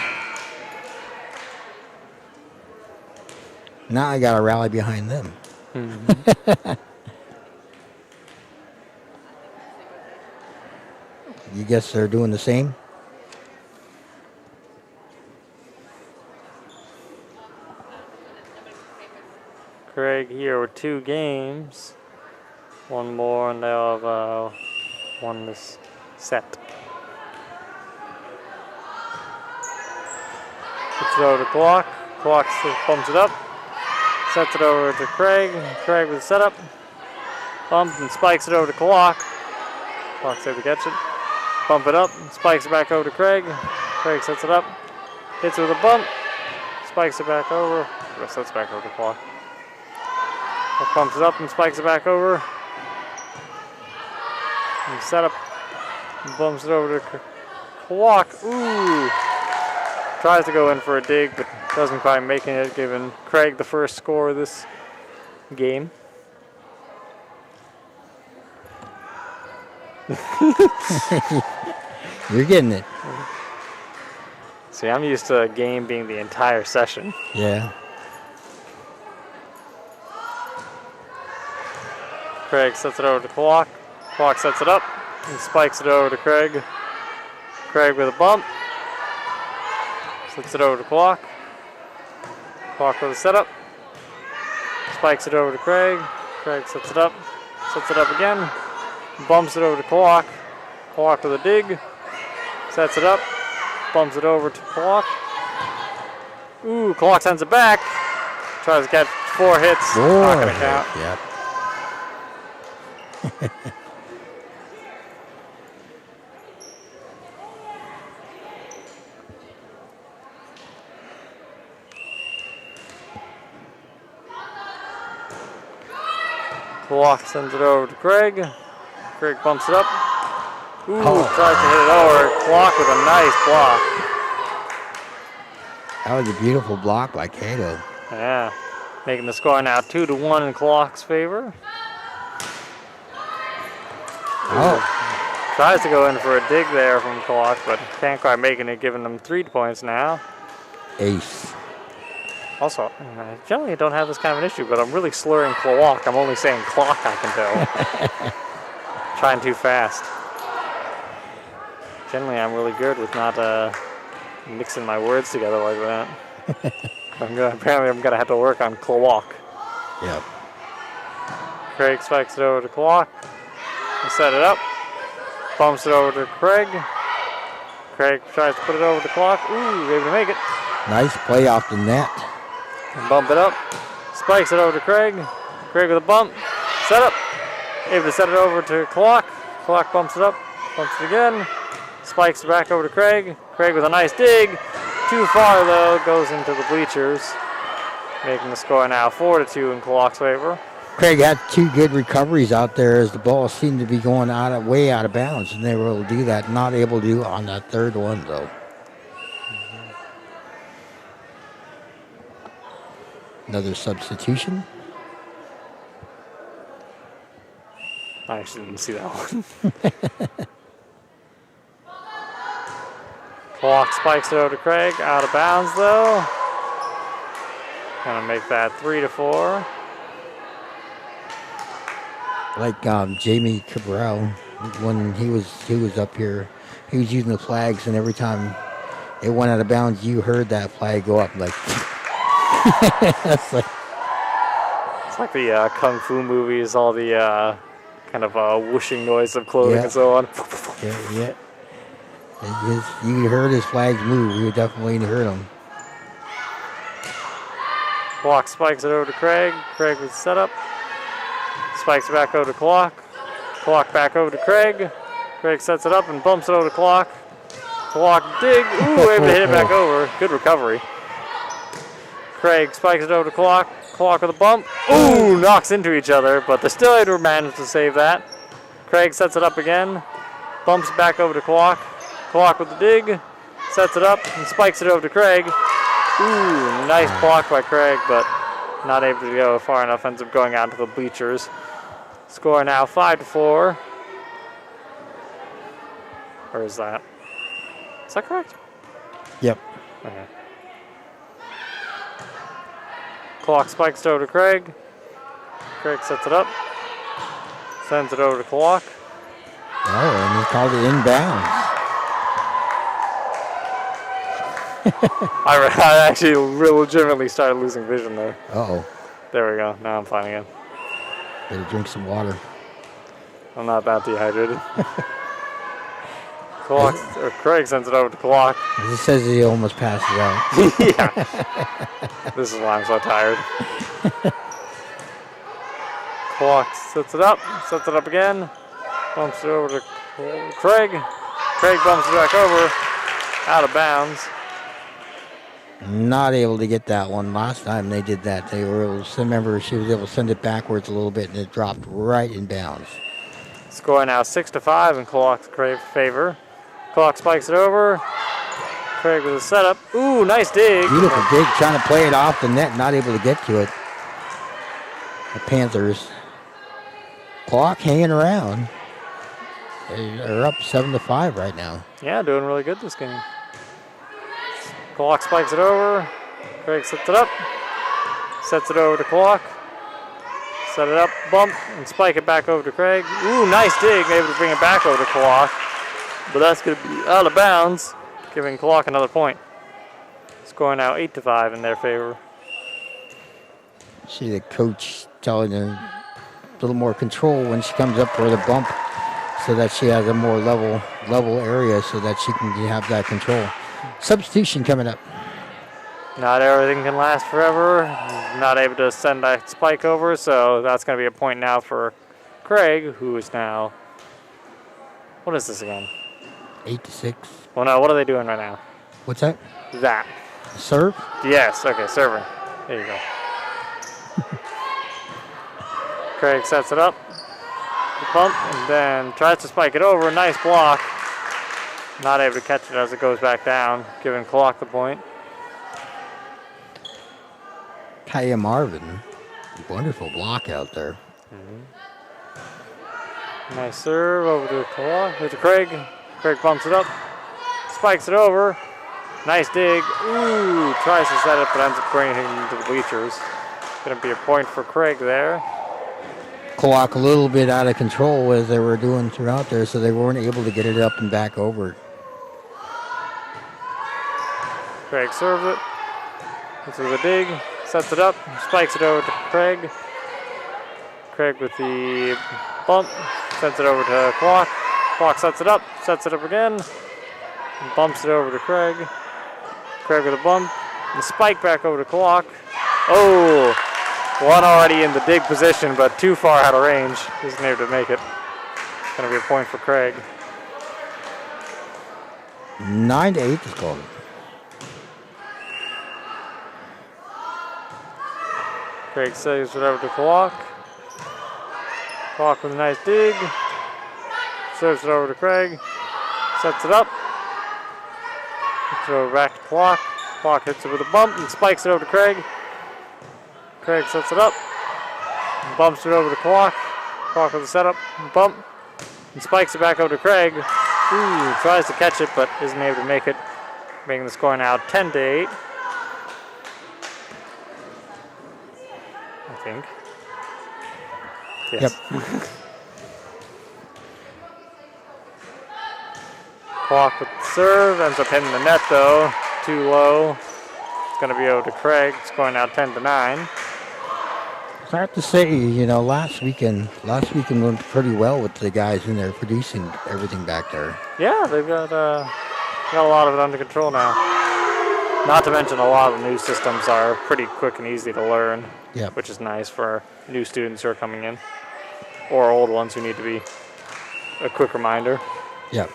Now I got to rally behind them. You guess they're doing the same? Craig here with 2 games. One more, and they'll have won this set. Puts it over to Klawock. Klawock bumps it up. Sets it over to Craig. Craig with the setup. Bumps and spikes it over to Klawock. Klawock's able to catch it. Bump it up. Spikes it back over to Craig. Craig sets it up. Hits it with a bump. Spikes it back over. Sets it back over to Klawock. Bumps it up and spikes it back over. And setup. Bumps it over to Klawock. Ooh. Tries to go in for a dig, but doesn't quite make it, giving Craig the first score of this game. You're getting it. See, I'm used to a game being the entire session. Yeah. Craig sets it over to Klawock. Klawock sets it up and spikes it over to Craig. Craig with a bump. Sets it over to Klawock. Klawock with a setup. Spikes it over to Craig. Craig sets it up. Sets it up again. Bumps it over to Klawock. Klawock with a dig. Sets it up. Bumps it over to Klawock. Ooh, Klawock sends it back. Tries to catch 4 hits. Not going to count. Yep. Klawock sends it over to Craig. Craig bumps it up. Ooh, Oh. tries to hit it over. Klawock with a nice block. That was a beautiful block by Cato. Yeah, making the score now 2-1 in Klawock's favor. Oh, Tries to go in for a dig there from Klawock, but can't quite make it, giving them 3 points now. ace. Also, I generally don't have this kind of an issue, but I'm really slurring Klawock. I'm only saying clock, I can tell. Trying too fast. Generally, I'm really good with not mixing my words together like that. Apparently, I'm going to have to work on Klawock. Yep. Craig spikes it over to Klawock. Set it up. Bumps it over to Craig. Craig tries to put it over to Klawock. Ooh, able to make it. Nice play off the net. Bump it up. Spikes it over to Craig. Craig with a bump. Set up. Able to set it over to Klawock. Klawock bumps it up. Bumps it again. Spikes it back over to Craig. Craig with a nice dig. Too far though. Goes into the bleachers. Making the score now 4-2 in Klawock's favor. Craig had 2 good recoveries out there as the ball seemed to be going way out of bounds, and they were able to do that. Not able to do on that 3rd one though. Another substitution. I actually didn't see that one. Klawock spikes it over to Craig. Out of bounds, though. Gonna make that 3-4. Like Jamie Cabral, when he was up here, he was using the flags, and every time it went out of bounds, you heard that flag go up. Like, that's like, it's like the kung fu movies, all the kind of whooshing noise of clothing and so on. yeah. You heard his flags move. You definitely heard them. Klawock spikes it over to Craig. Craig with the setup. Spikes it back over to Klawock. Klawock back over to Craig. Craig sets it up and bumps it over to Klawock. Klawock dig. Ooh, able to hit it back over. Good recovery. Craig spikes it over to Klawock. Klawock with a bump. Ooh, knocks into each other, but they're still able to manage to save that. Craig sets it up again. Bumps it back over to Klawock. Klawock with the dig. Sets it up and spikes it over to Craig. Ooh, nice block by Craig, but not able to go far enough. Ends up going out to the bleachers. Score now 5-4. Or is that? Is that correct? Yep. Okay. Klawock spikes it over to Craig. Craig sets it up. Sends it over to Klawock. Oh, and he called it inbounds. I actually legitimately started losing vision there. Uh-oh. There we go. Now I'm fine again. Better drink some water. I'm not that dehydrated. Craig sends it over to Klawock. He says he almost passes out. Yeah. This is why I'm so tired. Klawock sets it up again. Bumps it over to Craig. Craig bumps it back over. Out of bounds. Not able to get that one. Last time they did that, they were able to, remember, she was able to send it backwards a little bit, and it dropped right in bounds. Score now 6-5 in Klawock's favor. Klawock spikes it over. Craig with a setup. Ooh, nice dig. Beautiful dig, trying to play it off the net, not able to get to it. The Panthers. Klawock hanging around. They're up 7-5 right now. Yeah, doing really good this game. Klawock spikes it over. Craig sets it up. Sets it over to Klawock. Set it up, bump, and spike it back over to Craig. Ooh, nice dig. Able to bring it back over to Klawock. But that's going to be out of bounds, giving Klawock another point. Score now 8-5 in their favor. See the coach telling her a little more control when she comes up for the bump, so that she has a more level area, so that she can have that control. Substitution coming up. Not everything can last forever. Not able to send that spike over, so that's going to be a point now for Craig, who is now... What is this again? 8-6. Well, no, what are they doing right now? What's that? That. Serve? Yes, okay, serving. There you go. Craig sets it up. Bump, and then tries to spike it over. Nice block. Not able to catch it as it goes back down, giving Klawock the point. Kaya Marvin. Wonderful block out there. Nice serve over to Klawock, to Craig. Craig bumps it up, spikes it over. Nice dig. Ooh, tries to set it, but ends up bringing him to the bleachers. Going to be a point for Craig there. Klawock a little bit out of control as they were doing throughout there, so they weren't able to get it up and back over. Craig serves it. This is a dig. Sets it up. Spikes it over to Craig. Craig with the bump. Sends it over to Klawock. Klawock sets it up. Sets it up again. And bumps it over to Craig. Craig with a bump. And spike back over to Klawock. Oh! One already in the dig position, but too far out of range. Isn't able to make it. Going to be a point for Craig. 9-8 is called. Craig saves it over to Klawock. Klawock with a nice dig. Serves it over to Craig. Sets it up. Gets it over back to Klawock. Klawock hits it with a bump and spikes it over to Craig. Craig sets it up. Bumps it over to Klawock. Klawock with the setup. Bump. And spikes it back over to Craig. Ooh, tries to catch it, but isn't able to make it. Making the score now 10-8. I think. Yes. Yep. Klawock with the serve. Ends up hitting the net, though. Too low. It's going to be over to Craig. Scoring now 10-9. I have to say, last weekend went pretty well with the guys in there producing everything back there. Yeah, they've got a lot of it under control now. Not to mention a lot of the new systems are pretty quick and easy to learn, Yep. which is nice for new students who are coming in, or old ones who need to be a quick reminder. Yep.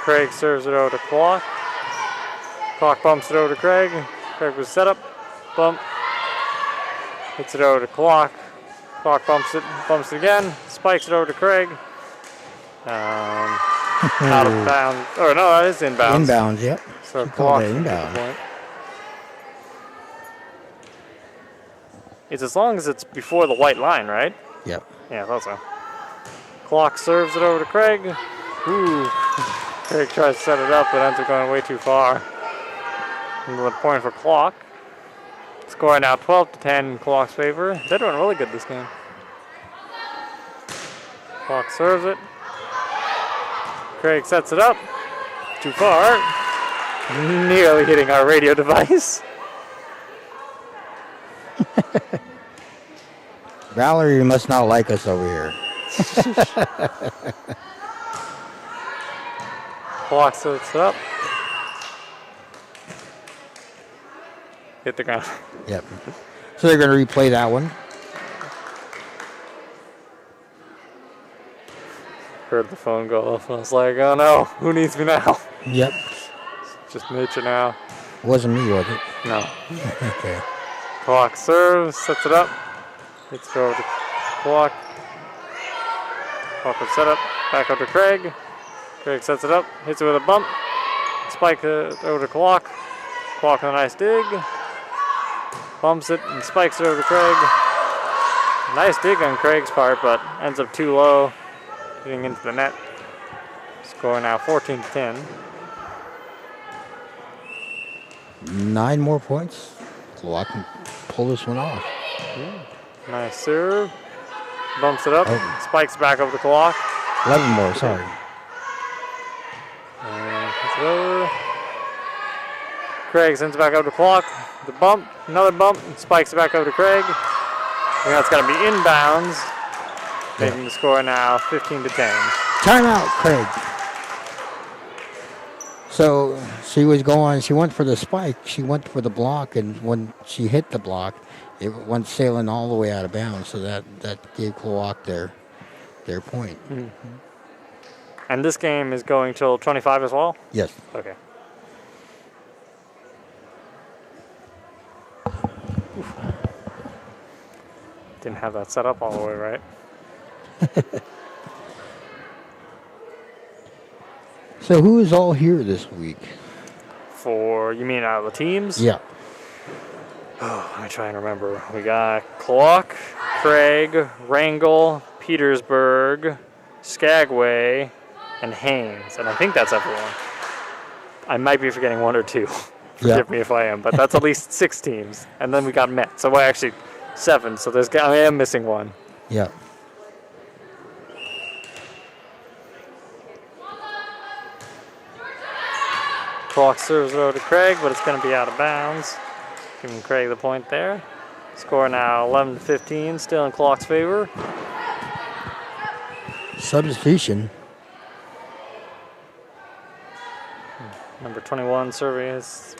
Craig serves it over to Klawock. Klawock bumps it over to Craig. Craig was set up, bump. Hits it over to Klawock. Klawock bumps it again. Spikes it over to Craig. Out of bounds. Oh, no, that is inbounds. Inbounds, yep. So She called Klawock it gets the inbound. point. It's as long as it's before the white line, right? Yep. Yeah, I thought so. Klawock serves it over to Craig. Ooh. Craig tries to set it up, but ends up going way too far. Another point for Klawock. Score now 12-10 in Klawock's favor. They're doing really good this game. Klawock serves it. Craig sets it up. Too far. Nearly hitting our radio device. Valerie, you must not like us over here. Klawock sets it up. Hit the ground. Yep. So they're going to replay that one. Heard the phone go off. I was like, oh no, who needs me now? Yep. Just nature now. Wasn't me, was it? No. Okay. Klawock serves, sets it up. Hits it over to Klawock. Klawock with setup. Back over to Craig. Craig sets it up. Hits it with a bump. Spike it over to Klawock. Klawock with a nice dig. Bumps it and spikes it over to Craig. Nice dig on Craig's part, but ends up too low. Getting into the net. Score now 14-10. 9 more points. Klawock can pull this one off. Nice serve. Bumps it up. Oh. Spikes back over to Klawock. 11 more, sorry. And hits it over. Craig sends it back over to Klawock. The bump, another bump, and spikes it back over to Craig. And that's going to be inbounds. Making the score now 15-10. Timeout, Craig. So she went for the spike, she went for the block, and when she hit the block, it went sailing all the way out of bounds, so that gave Klawock their point. Mm-hmm. And this game is going till 25 as well? Yes. Okay. Oof. Didn't have that set up all the way right. So who is all here this week? You mean out of the teams? Yeah. Oh, let me try and remember. We got Klawock, Craig, Wrangell, Petersburg, Skagway, and Haynes. And I think that's everyone. I might be forgetting one or two. Forgive me if I am, but that's at least 6 teams. And then we got Met. So we're actually 7. So I am missing one. Yeah. Klawock serves it over to Craig, but it's going to be out of bounds. Giving Craig the point there. Score now 11-15, still in Klawock's favor. Substitution. Number 21 serving is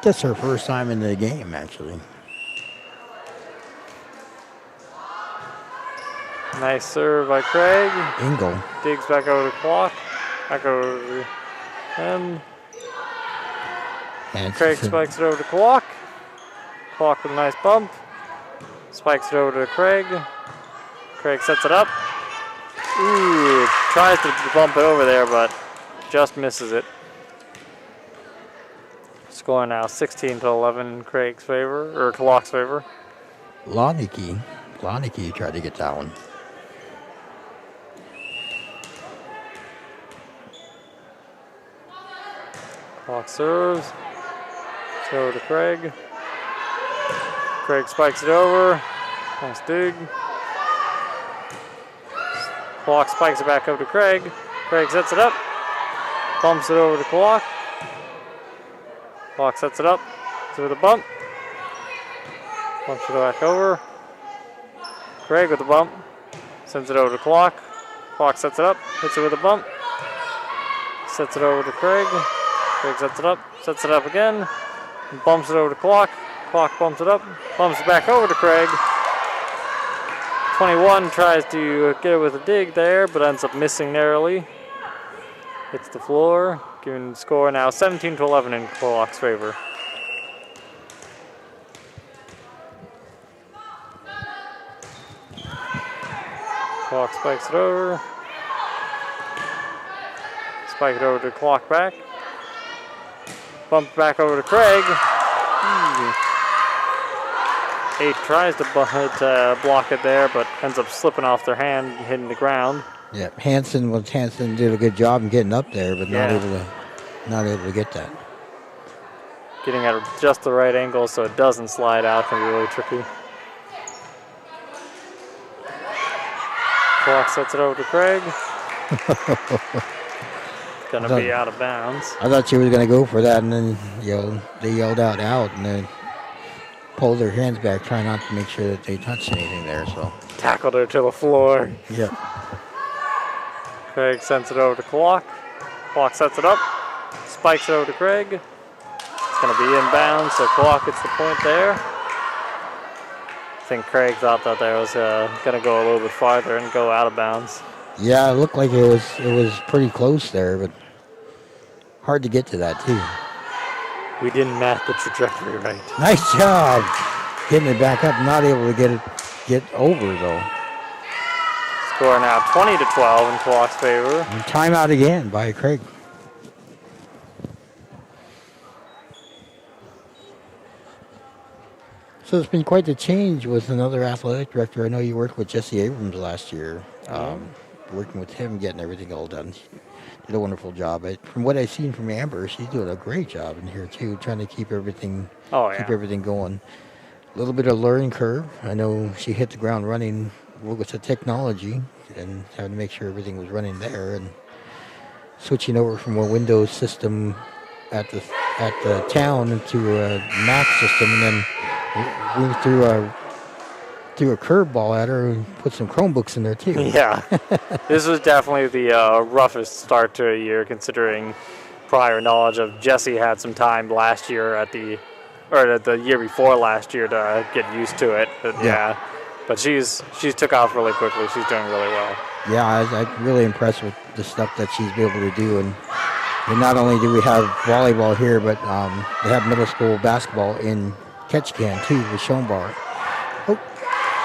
That's her first time in the game, actually. nice serve by Craig. Engel. Digs back over to Klawock. Back over to him. And Craig spikes it over to Klawock. Klawock with a nice bump. Spikes it over to Craig. Craig sets it up. Ooh, tries to bump it over there, but just misses it. Score now 16-11 in Craig's favor, or Klawock's favor. Lonicky tried to get that one. Klawock serves. It's over to Craig. Craig spikes it over. Nice dig. Klawock spikes it back over to Craig. Craig sets it up. Bumps it over to Klawock. Klawock sets it up. It's with a bump. Bumps it back over. Craig with a bump. Sends it over to Klawock. Klawock sets it up. Hits it with a bump. Sets it over to Craig. Craig sets it up again. And bumps it over to Klawock. Klawock bumps it up. Bumps it back over to Craig. 21 tries to get it with a dig there, but ends up missing narrowly. Hits the floor, giving the score now 17-11 in Klawock's favor. Klawock spikes it over. Spike it over to Klawock back. Bump back over to Craig. 8 tries to block it there, but ends up slipping off their hand and hitting the ground. Yeah, Hansen did a good job in getting up there, but not able to get that. Getting at just the right angle so it doesn't slide out can be really tricky. Klawock sets it over to Craig. It's gonna be out of bounds. I thought she was gonna go for that, and then they yelled out, and then pulled their hands back, trying not to make sure that they touched anything there. So tackled her to the floor. Yeah. Craig sends it over to Klawock. Klawock sets it up, spikes it over to Craig. It's going to be inbound, so Klawock gets the point there. I think Craig thought that there was going to go a little bit farther and go out of bounds. Yeah, it looked like it was pretty close there, but hard to get to that too. We didn't match the trajectory right. Nice job getting it back up. Not able to get over though. Score now 20-12 in Klawock's favor. And timeout again by Craig. So it's been quite the change with another athletic director. I know you worked with Jesse Abrams last year. Working with him, getting everything all done. Did a wonderful job. From what I've seen from Amber, she's doing a great job in here too, trying to keep everything going. A little bit of learning curve. I know she hit the ground running with the technology and having to make sure everything was running there, and switching over from a Windows system at the town into a Mac system, and then we threw a curveball at her and put some Chromebooks in there too. Yeah, this was definitely the roughest start to a year, considering prior knowledge of Jesse had some time last year at the year before last year to get used to it. But she's took off really quickly. She's doing really well. Yeah, I'm really impressed with the stuff that she's been able to do. And not only do we have volleyball here, but they have middle school basketball in Ketchikan too with Schoenbar. Oh.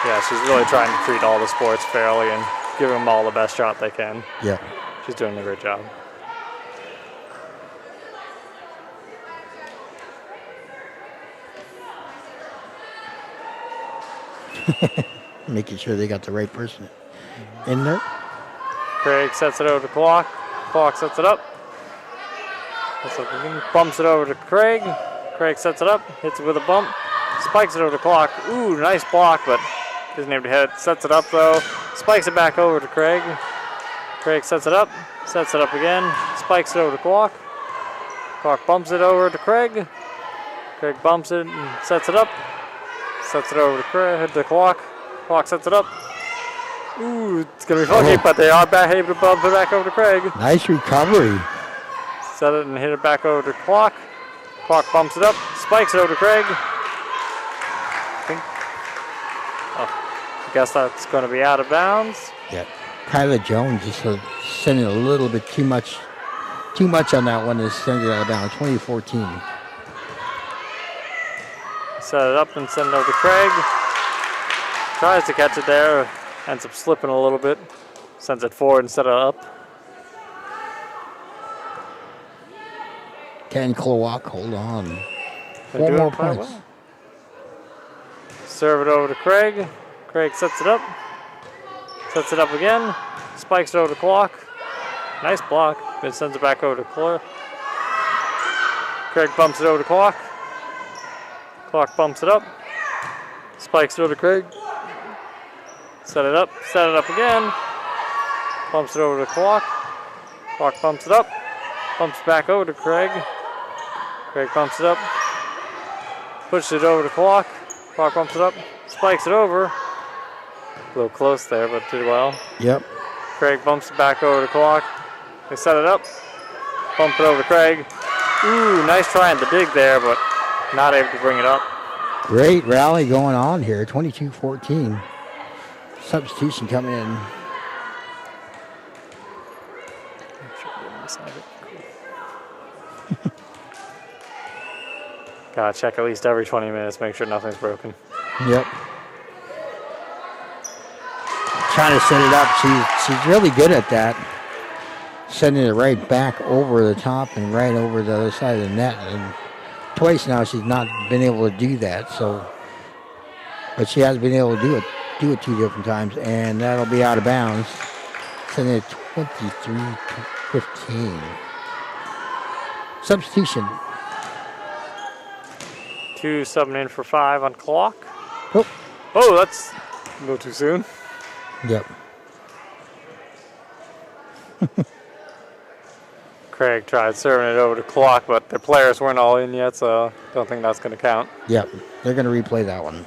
Yeah, she's really trying to treat all the sports fairly and give them all the best shot they can. Yeah. She's doing a great job. Making sure they got the right person in there. Craig sets it over to Klawock. Klawock sets it up. Bumps it over to Craig. Craig sets it up, hits it with a bump, spikes it over to Klawock. Ooh, nice block, but isn't able to hit. Sets it up though, spikes it back over to Craig. Craig sets it up again, spikes it over to Klawock. Klawock bumps it over to Craig. Craig bumps it and sets it up. Sets it over to Klawock. Klawock sets it up. Ooh, it's going to be funky, but they are able to bump it back over to Craig. Nice recovery. Set it and hit it back over to Klawock. Klawock bumps it up, spikes it over to Craig. I guess that's going to be out of bounds. Yeah. Kyla Jones just sending a little bit too much on that one to send it out of bounds. 2014. Set it up and send it over to Craig. Tries to catch it there. Ends up slipping a little bit. Sends it forward instead of up. Can Klawock hold on? They're 4 doing more quite points. well. Serve it over to Craig. Craig sets it up. Sets it up again. Spikes it over to Klawock. Nice block. Then sends it back over to Klawock. Craig bumps it over to Klawock. Klawock bumps it up. Spikes it over to Craig. Set it up. Set it up again. Bumps it over to Klawock. Klawock bumps it up. Bumps back over to Craig. Craig bumps it up. Pushes it over to Klawock. Klawock bumps it up. Spikes it over. A little close there, but did well. Yep. Craig bumps it back over to Klawock. They set it up. Bump it over to Craig. Ooh, nice try in the dig there, but not able to bring it up. Great rally going on here. 22-14. Substitution coming in. Gotta check at least every 20 minutes, make sure nothing's broken. Yep. Trying to set it up. She's really good at that. Sending it right back over the top and right over the other side of the net. And twice now she's not been able to do that. So, but she has been able to do it 2 different times, and that'll be out of bounds. Sending it 23-15. Substitution. 2 subbing in for 5 on Klawock. Oh. Oh, that's a little too soon. Yep. Craig tried serving it over to Klawock, but their players weren't all in yet, so don't think that's going to count. Yep. They're going to replay that one.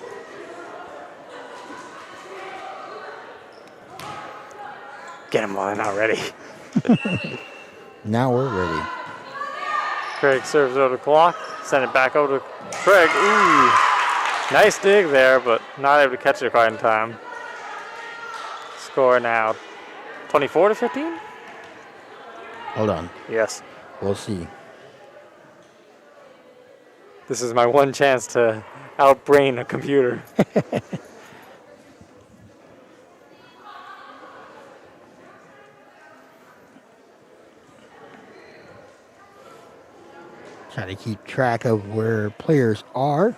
Get them while they're not ready. Now we're ready. Craig serves it over to Klawock. Send it back over to Craig. Ooh. Nice dig there, but not able to catch it quite in time. Score now 24-15? Hold on. Yes. We'll see. This is my one chance to outbrain a computer. Try to keep track of where players are.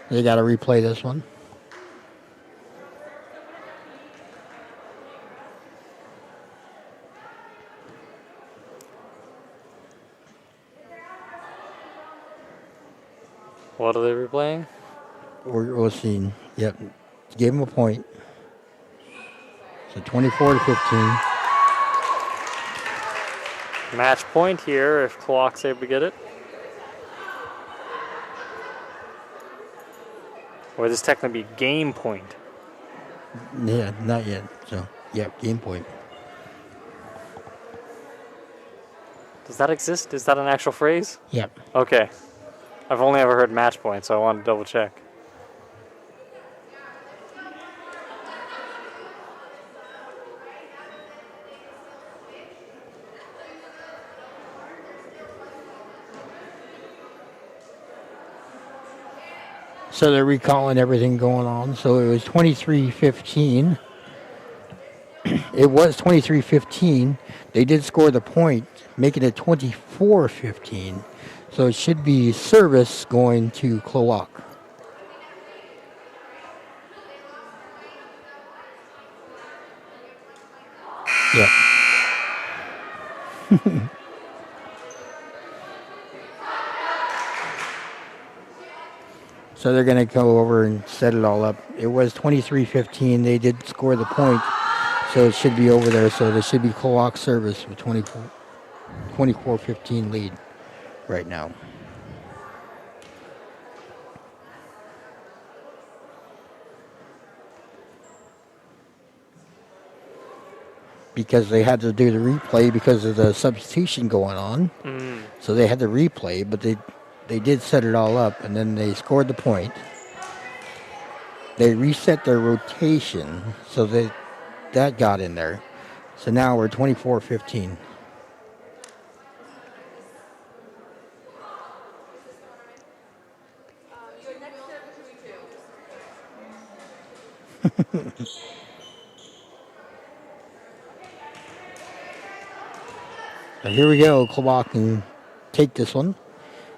They got to replay this one. What are they replaying? We'll see. Yep. Gave him a point. So 24-15. Match point here if Klawock's able to get it. Or this technically be game point. Yeah, not yet. So, yep, game point. Does that exist? Is that an actual phrase? Yep. Okay. I've only ever heard match point, so I wanted to double check. So they're recalling everything going on. So it was 23-15. It was 23-15. They did score the point, making it 24-15. So it should be service going to Klawock. Yep. So they're going to go over and set it all up. It was 23-15. They did score the point, so it should be over there. So there should be Klawock service with 24-15 lead right now. Because they had to do the replay because of the substitution going on. So they had to replay, but they did set it all up, and then they scored the point. They reset their rotation, so that got in there. So now we're 24-15. So here we go. Klawock can take this one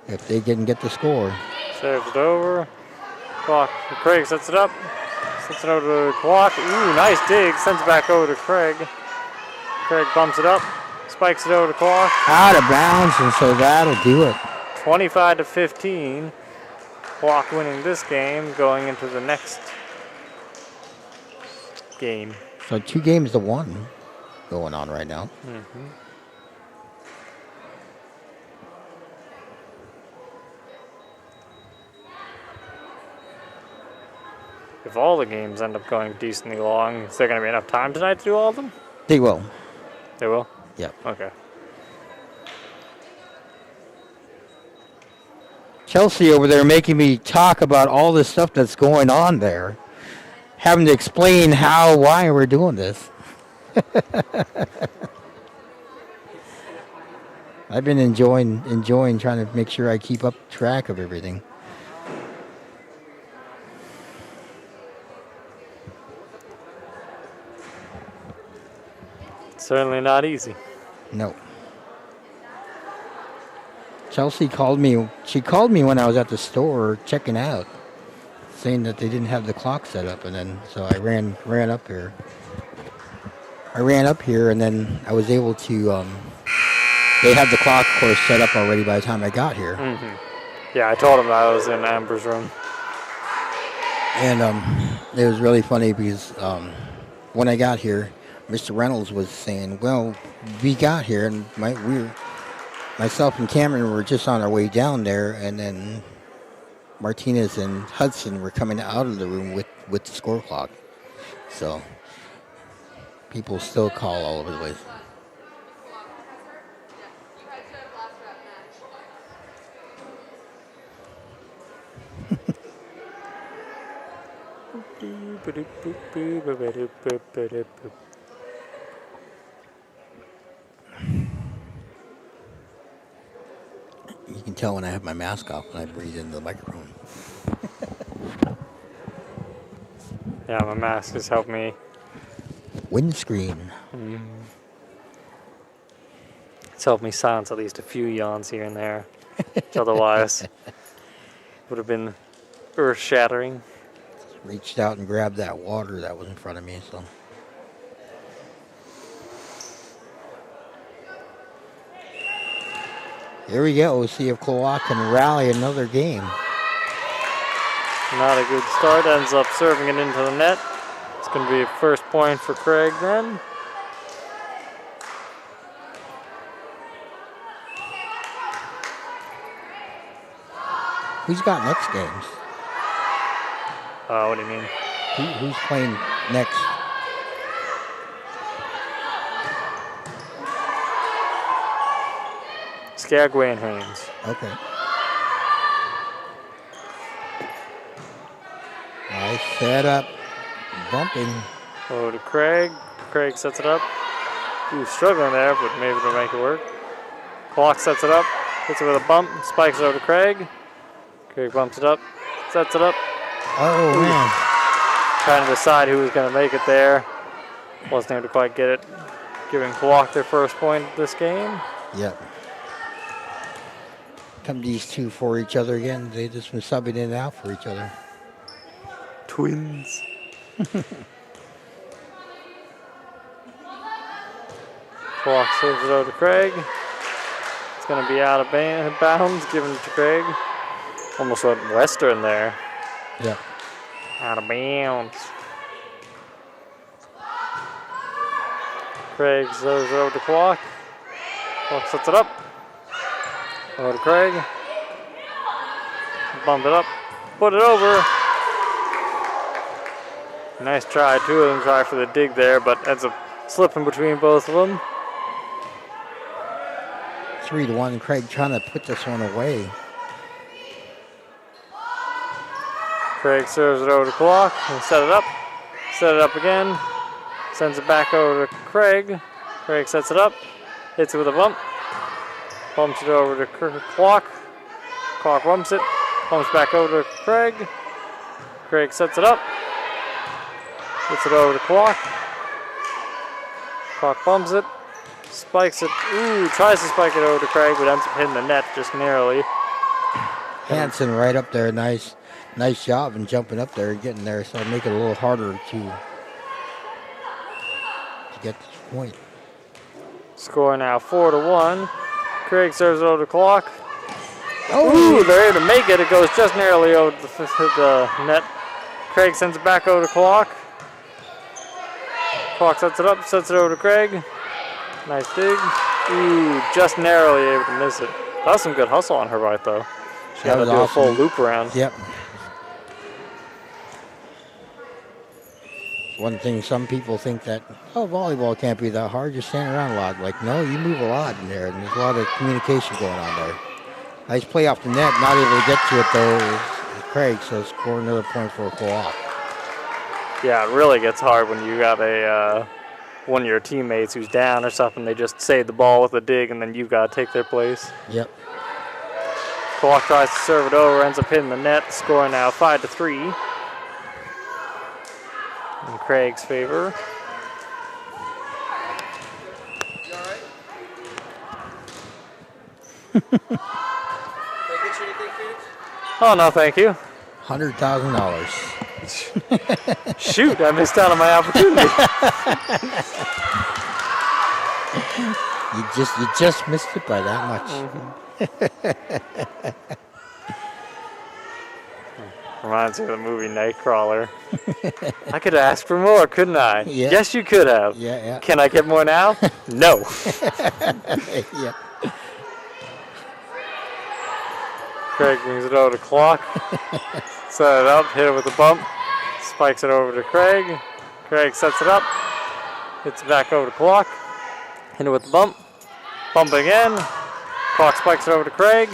if they can get the score. Saves it over. Craig sets it up. Sets it over to Klawock. Ooh, nice dig. Sends it back over to Craig. Craig bumps it up. Spikes it over to Klawock. Out of bounds, and so that'll do it. 25-15. Klawock winning this game, going into the next game. So 2 games to 1 going on right now. Mm-hmm. If all the games end up going decently long, is there going to be enough time tonight to do all of them? They will. They will? Yep. Okay. Chelsea over there making me talk about all this stuff that's going on there. Having to explain why we're doing this. I've been enjoying trying to make sure I keep up track of everything. Certainly not easy. No. Chelsea called me. She called me when I was at the store checking out, saying that they didn't have the clock set up, and then so I ran up here. And then I was able to. They had the clock, of course, set up already by the time I got here. Mm-hmm. Yeah, I told him that I was in Amber's room. And it was really funny because when I got here, Mr. Reynolds was saying, "Well, we got here, and myself and Cameron were just on our way down there, and then Martinez and Hudson were coming out of the room with the score clock." So people still call all over the place. You can tell when I have my mask off when I breathe into the microphone. Yeah, my mask has helped me. Windscreen. It's helped me silence at least a few yawns here and there. Otherwise, would have been earth-shattering. Reached out and grabbed that water that was in front of me. So here we go. We'll see if Klawock can rally another game. Not a good start. Ends up serving it into the net. It's going to be a first point for Craig then. Who's got next games? What do you mean? Who's playing next? Skagway and Haynes. Okay. Nice setup. Bumping. Over to Craig. Craig sets it up. Ooh, struggling there, but maybe to make it work. Klawock sets it up. Hits it with a bump. Spikes it over to Craig. Craig bumps it up. Sets it up. Oh, man. Trying to decide who was going to make it there. Wasn't able to quite get it. Giving Klawock their first point this game. Yep. Come these two for each other again. They just been subbing in and out for each other. Twins. Klawock saves it over to Craig. It's going to be out of bounds. Given it to Craig. Almost went Western there. Yep. Out of bounds. Craig serves it over to Klawock. Klawock sets it up. Over to Craig. Bump it up. Put it over. Nice try. Two of them try for the dig there, but ends up slipping between both of them. 3-1. Craig trying to put this one away. Craig serves it over to Klawock and set it up. Set it up again. Sends it back over to Craig. Craig sets it up. Hits it with a bump. Bumps it over to Klawock. Klawock bumps it. Bumps back over to Craig. Craig sets it up. Hits it over to Klawock. Klawock bumps it. Spikes it. Ooh, tries to spike it over to Craig, but ends up hitting the net just narrowly. Hanson right up there. Nice job in jumping up there and getting there. So make it a little harder to get this point. Score now 4-1. Craig serves it over to Klawock. Oh, they're able to make it. It goes just narrowly over the net. Craig sends it back over to Klawock. Klawock sets it up, sets it over to Craig. Nice dig. Ooh, just narrowly able to miss it. That was some good hustle on her right, though. She had to do a full loop around. Yep. One thing, some people think that, volleyball can't be that hard. Just stand around a lot. Like, no, you move a lot in there, and there's a lot of communication going on there. Nice play off the net. Not able to get to it, though, is Craig, so score another point for a Klawock. Yeah, it really gets hard when you got one of your teammates who's down or something. They just save the ball with a dig, and then you've got to take their place. Yep. Klawock tries to serve it over, ends up hitting the net. Score now 5-3 in Craig's favor. You all right? Can I get you anything, Phoenix? Oh, no, thank you. $100,000. Shoot, I missed out on my opportunity. You just missed it by that much. Reminds me of the movie Nightcrawler. I could ask for more, couldn't I? Yeah. Yes, you could have. Yeah. Can I get more now? No. Yeah. Craig brings it over to Klawock. Set it up, hit it with a bump. Spikes it over to Craig. Craig sets it up. Hits it back over to Klawock. Hit it with the bump. Bump again. Klawock spikes it over to Craig.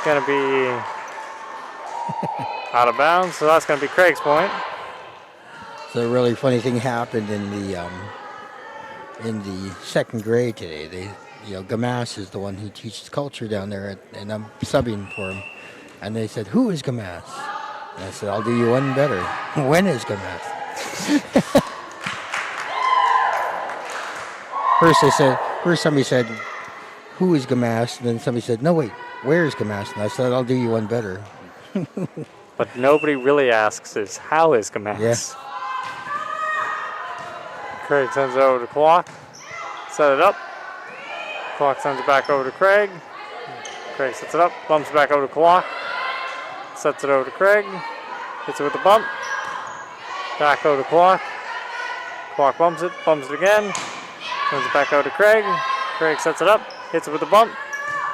Gonna be out of bounds, so that's gonna be Craig's point. So a really funny thing happened in the second grade today. Gamas is the one who teaches culture down there, and I'm subbing for him. And they said, "Who is Gamas?" And I said, "I'll do you one better. When is Gamas?" First somebody said, "Who is Gamas?" And then somebody said, "No, wait, where is Gamas?" And I said, "I'll do you one better." But nobody really asks is, how is Gamas? Yeah. Craig sends it over to Klawock. Set it up. Klawock sends it back over to Craig. Craig sets it up, bumps it back over to Klawock. Sets it over to Craig. Hits it with a bump. Back over to Klawock. Klawock bumps it again. Sends it back over to Craig. Craig sets it up, hits it with a bump.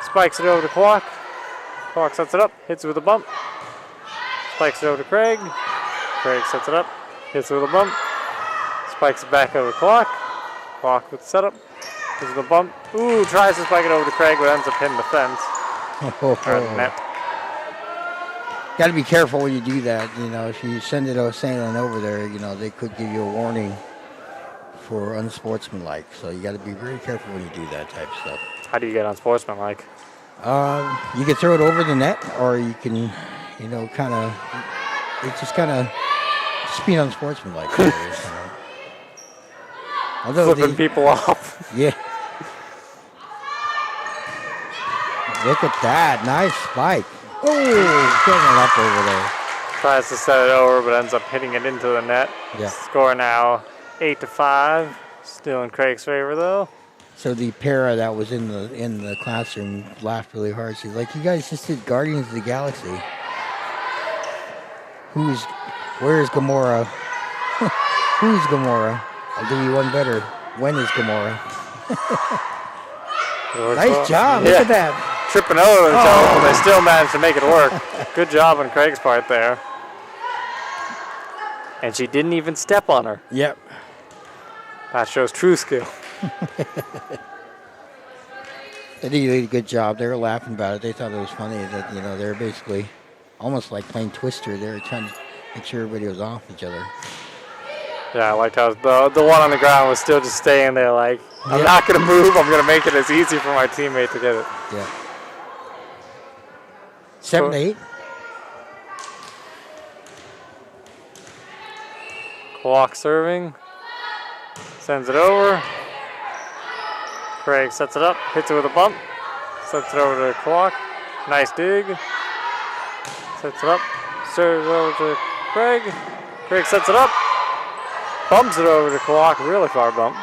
Spikes it over to Klawock. Klawock sets it up, hits it with a bump. Spikes it over to Craig. Craig sets it up, hits it with a bump. Spikes it back over to Klawock. Klawock with the setup. Hits it with a bump. Ooh, tries to spike it over to Craig, but ends up hitting the fence. Or the net. Got to be careful when you do that. If you send it sailing over there, they could give you a warning for unsportsmanlike. So you got to be very careful when you do that type of stuff. How do you get unsportsmanlike? You can throw it over the net, or you can, it's just being unsportsmanlike. Although Flipping people off. Yeah. Look at that. Nice spike. Oh, getting it up over there. Tries to set it over, but ends up hitting it into the net. Yeah. Score now 8-5. Still in Craig's favor, though. So the para that was in the classroom laughed really hard. She's like, "You guys just did Guardians of the Galaxy. Where's Gamora? Who's Gamora? I'll do you one better. When is Gamora?" Nice job. Yeah. Look at that. Tripping over themselves, but they still managed to make it work. Good job on Craig's part there. And she didn't even step on her. Yep. That shows true skill. They did a good job. They were laughing about it. They thought it was funny that, they were basically almost like playing Twister. They were trying to Make sure everybody was off each other. Yeah, I liked how the one on the ground was still just staying there like, I'm Yep. not going to move. I'm going to make it as easy for my teammate to get it. Yeah. 7-8. Klawock serving. Sends it over. Craig sets it up. Hits it with a bump. Sets it over to Klawock. Nice dig. Sets it up. Serves it over to Craig. Craig sets it up. Bumps it over to Klawock. Really far bump.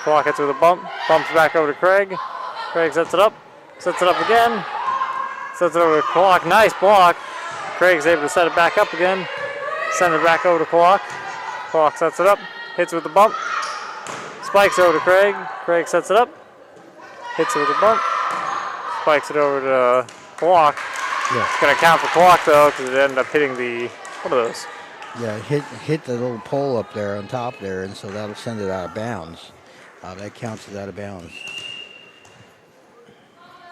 Klawock hits it with a bump. Bumps back over to Craig. Craig sets it up. Sets it up again. Sets it over to Klawock. Nice block. Craig's able to set it back up again. Send it back over to Klawock. Klawock sets it up. Hits it with the bump. Spikes over to Craig. Craig sets it up. Hits it with a bump. Spikes it over to Klawock. Yeah. It's going to count for Klawock though because it ended up hitting the, what are those? Yeah, hit the little pole up there on top there, and so that'll send it out of bounds. That counts as out of bounds.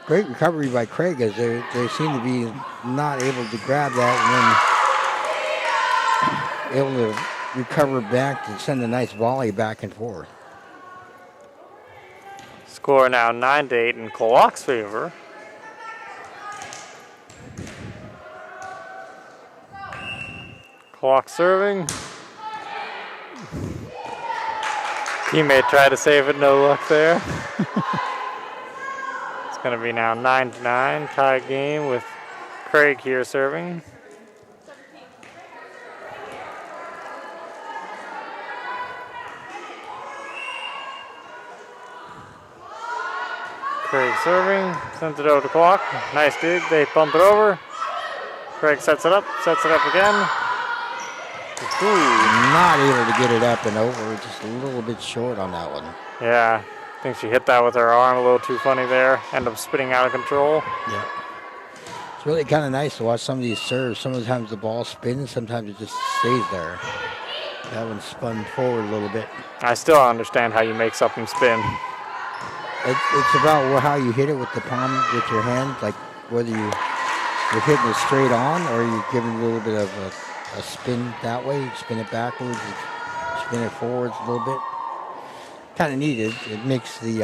Great recovery by Craig as they seem to be not able to grab that and then able to recover back to send a nice volley back and forth. Score now 9-8 in Klawock's favor. Klawock serving. Teammate tried to save it, no luck there. It's going to be now 9-9, tie game with Craig here serving. Craig serving, sends it over to Klawock. Nice dig, they bump it over. Craig sets it up again. Not able to get it up and over, just a little bit short on that one. Yeah, I think she hit that with her arm a little too funny there. End up spinning out of control. Yeah. It's really kind of nice to watch some of these serves. Sometimes the ball spins, sometimes it just stays there. That one spun forward a little bit. I still don't understand how you make something spin. It's about how you hit it with the palm, with your hand, like whether you're hitting it straight on or you're giving a little bit of a spin that way. You spin it backwards, you spin it forwards a little bit. Kind of neat. It makes the,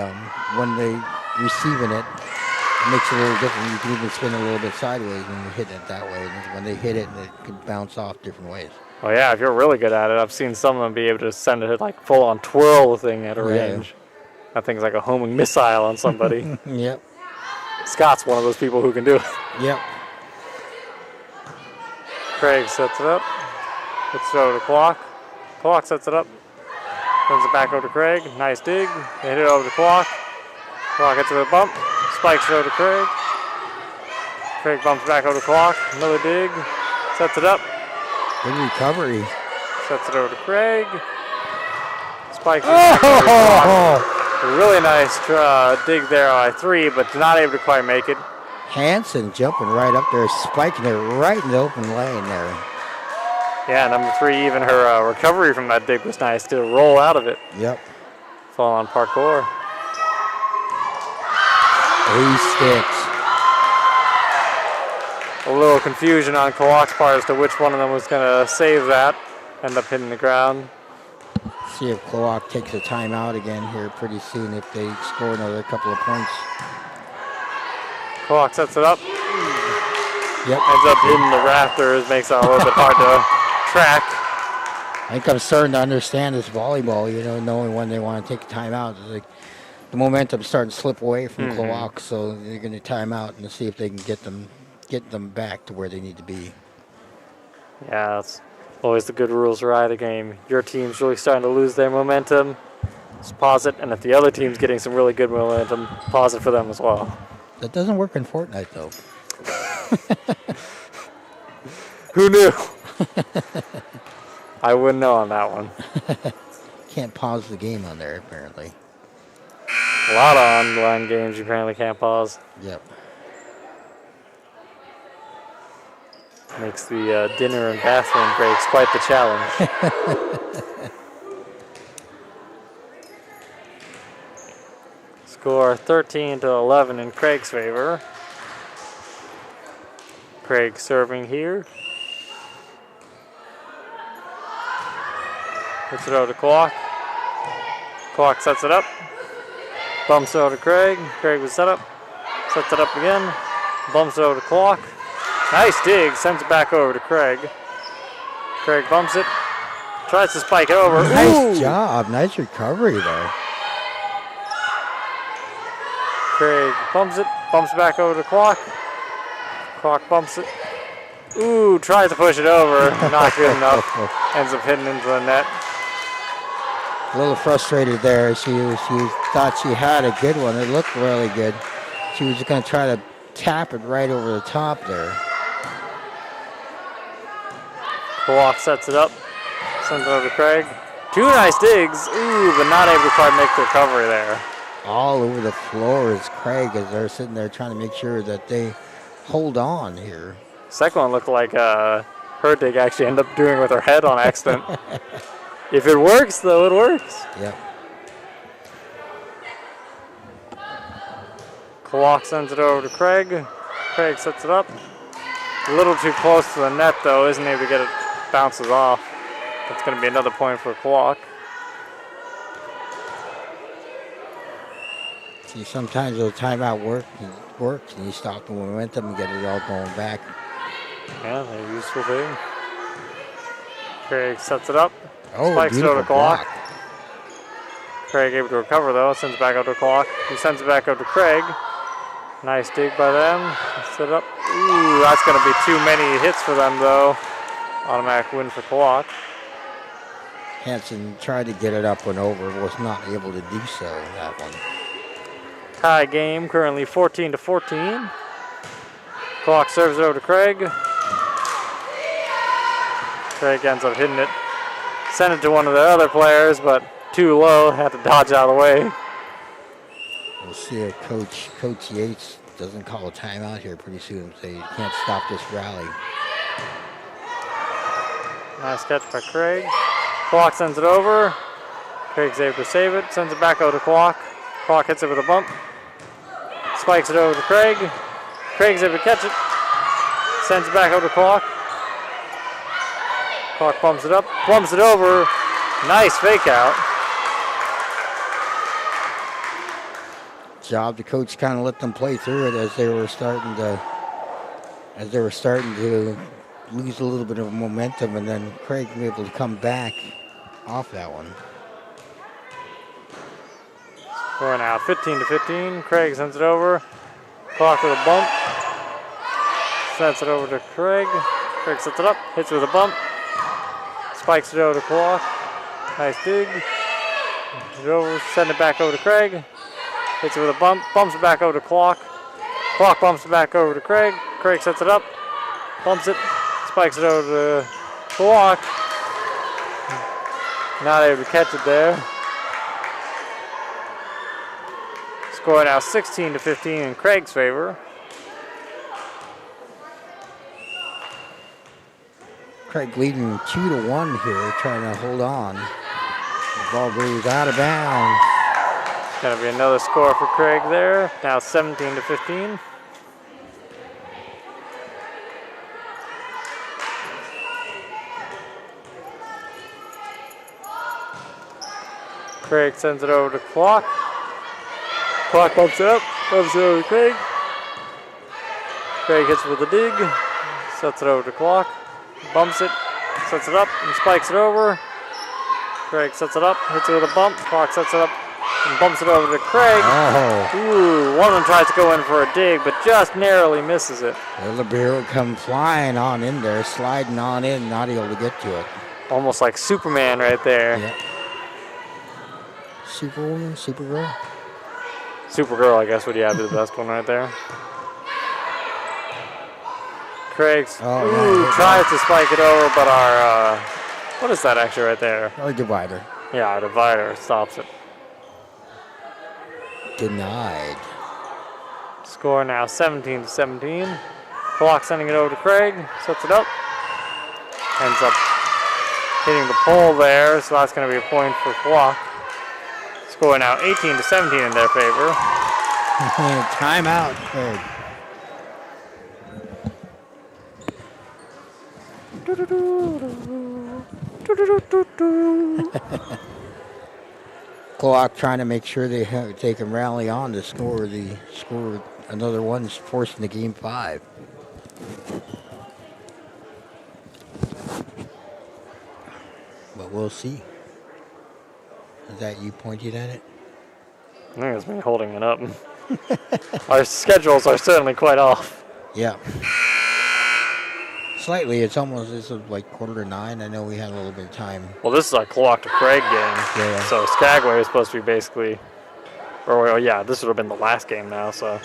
when they receiving it, it makes it a little different. You can even spin it a little bit sideways when you're hitting it that way. And when they hit it, it can bounce off different ways. Well, yeah, if you're really good at it, I've seen some of them be able to send it like full on twirl the thing at a range. That thing's like a homing missile on somebody. Yep. Scott's one of those people who can do it. Yep. Craig sets it up. Hits it over to Klawock. Klawock sets it up. Sends it back over to Craig. Nice dig. They hit it over to Klawock. Klawock hits it with a bump. Spikes it over to Craig. Craig bumps back over to Klawock. Another dig. Sets it up. Good recovery. Sets it over to Craig. Spikes it back over to Klawock. A really nice dig there on I3, but not able to quite make it. Hansen jumping right up there, spiking it right in the open lane there. Yeah, number 3, even her recovery from that dig was nice to roll out of it. Yep. Fall on parkour. 8 sticks. A little confusion on Klawock's part as to which one of them was going to save that. End up hitting the ground. See if Klawock takes a timeout again here pretty soon if they score another couple of points. Klawock sets it up. Yep. Ends up hitting the rafters, makes it a little bit hard to track. I think I'm starting to understand this volleyball, knowing when they want to take a timeout. It's like the momentum's starting to slip away from Klawock, so they're going to time out and see if they can get them back to where they need to be. Yeah, that's always the good rules to ride a game. Your team's really starting to lose their momentum. Just pause it, and if the other team's getting some really good momentum, pause it for them as well. That doesn't work in Fortnite, though. Who knew? I wouldn't know on that one. Can't pause the game on there, apparently. A lot of online games you apparently can't pause. Yep. Makes the dinner and bathroom breaks quite the challenge. Score 13-11 in Craig's favor. Craig serving here. Puts it over to Klawock. Klawock sets it up. Bumps it over to Craig. Craig was set up. Sets it up again. Bumps it over to Klawock. Nice dig. Sends it back over to Craig. Craig bumps it. Tries to spike it over. Nice job. Nice recovery there. Craig bumps it. Bumps back over to Klawock. Klawock bumps it. Ooh, tries to push it over. Not good enough. Ends up hitting into the net. A little frustrated there. She thought she had a good one. It looked really good. She was just going to try to tap it right over the top there. Klawock sets it up. Sends it over to Craig. 2 nice digs. Ooh, but not able to quite make the recovery there. All over the floor is Craig as they're sitting there trying to make sure that they hold on here. Second one looked like her dig actually ended up doing with her head on accident. If it works, though, it works. Yep. Klawock sends it over to Craig. Craig sets it up. A little too close to the net, though. Isn't able to get it. Bounces off. That's going to be another point for Klawock. See, sometimes the timeout works and you stop the momentum and get it all going back. Yeah, they're a useful thing. Craig sets it up. Oh, Spikes it over to Klawock. block. Craig able to recover, though. Sends it back over to Klawock. He sends it back over to Craig. Nice dig by them. Set it up. Ooh, that's going to be too many hits for them, though. Automatic win for Klawock. Hanson tried to get it up and over, was not able to do so, that one. Tie game, currently 14-14. Klawock serves it over to Craig. Craig ends up hitting it. Sent it to one of the other players, but too low, had to dodge out of the way. We'll see if Coach Yates doesn't call a timeout here pretty soon and say you can't stop this rally. Nice catch by Craig. Klawock sends it over. Craig's able to save it. Sends it back over to Klawock. Klawock hits it with a bump. Spikes it over to Craig. Craig's able to catch it. Sends it back over to Klawock. Klawock bumps it up. Bumps it over. Nice fake out. Job the coach kind of let them play through it as they were starting to lose a little bit of momentum, and then Craig was able to come back off that one. We're now 15-15. Craig sends it over. Klawock with a bump. Sends it over to Craig. Craig sets it up. Hits it with a bump. Spikes it over to Klawock. Nice dig. Hits it over. Send it back over to Craig. Hits it with a bump. Bumps it back over to Klawock. Klawock bumps it back over to Craig. Craig sets it up. Bumps it. Spikes it over to Klawock. Not able to catch it there. Score now 16-15 in Craig's favor. Craig leading 2-1 here, trying to hold on. The ball goes out of bounds. Going to be another score for Craig there. Now 17-15. Craig sends it over to Klawock. Klawock bumps it up, bumps it over to Craig. Craig hits with a dig, sets it over to Klawock, bumps it, sets it up, and spikes it over. Craig sets it up, hits it with a bump. Klawock sets it up and bumps it over to Craig. Oh. Ooh, one of them tries to go in for a dig, but just narrowly misses it. The libero come flying on in there, sliding on in, not able to get to it. Almost like Superman right there. Yep. Superwoman, Supergirl. Supergirl, I guess, would be the best one right there. Craig's tries to spike it over, but our, what is that actually right there? Or divider. Yeah, our divider stops it. Denied. Score now 17-17. Klawock sending it over to Craig, sets it up. Ends up hitting the pole there, so that's going to be a point for Klawock. Score now 18-17 in their favor. Timeout, Craig. Klawock trying to make sure they can rally on to score another one, forcing the game 5. But we'll see. Is that you pointed at it? I think it's me holding it up. Our schedules are certainly quite off. Yeah. Slightly. It's like 8:45. I know we had a little bit of time. Well, this is our Klawock to Craig game. Yeah. So Skagway is supposed to be basically, this would have been the last game now. So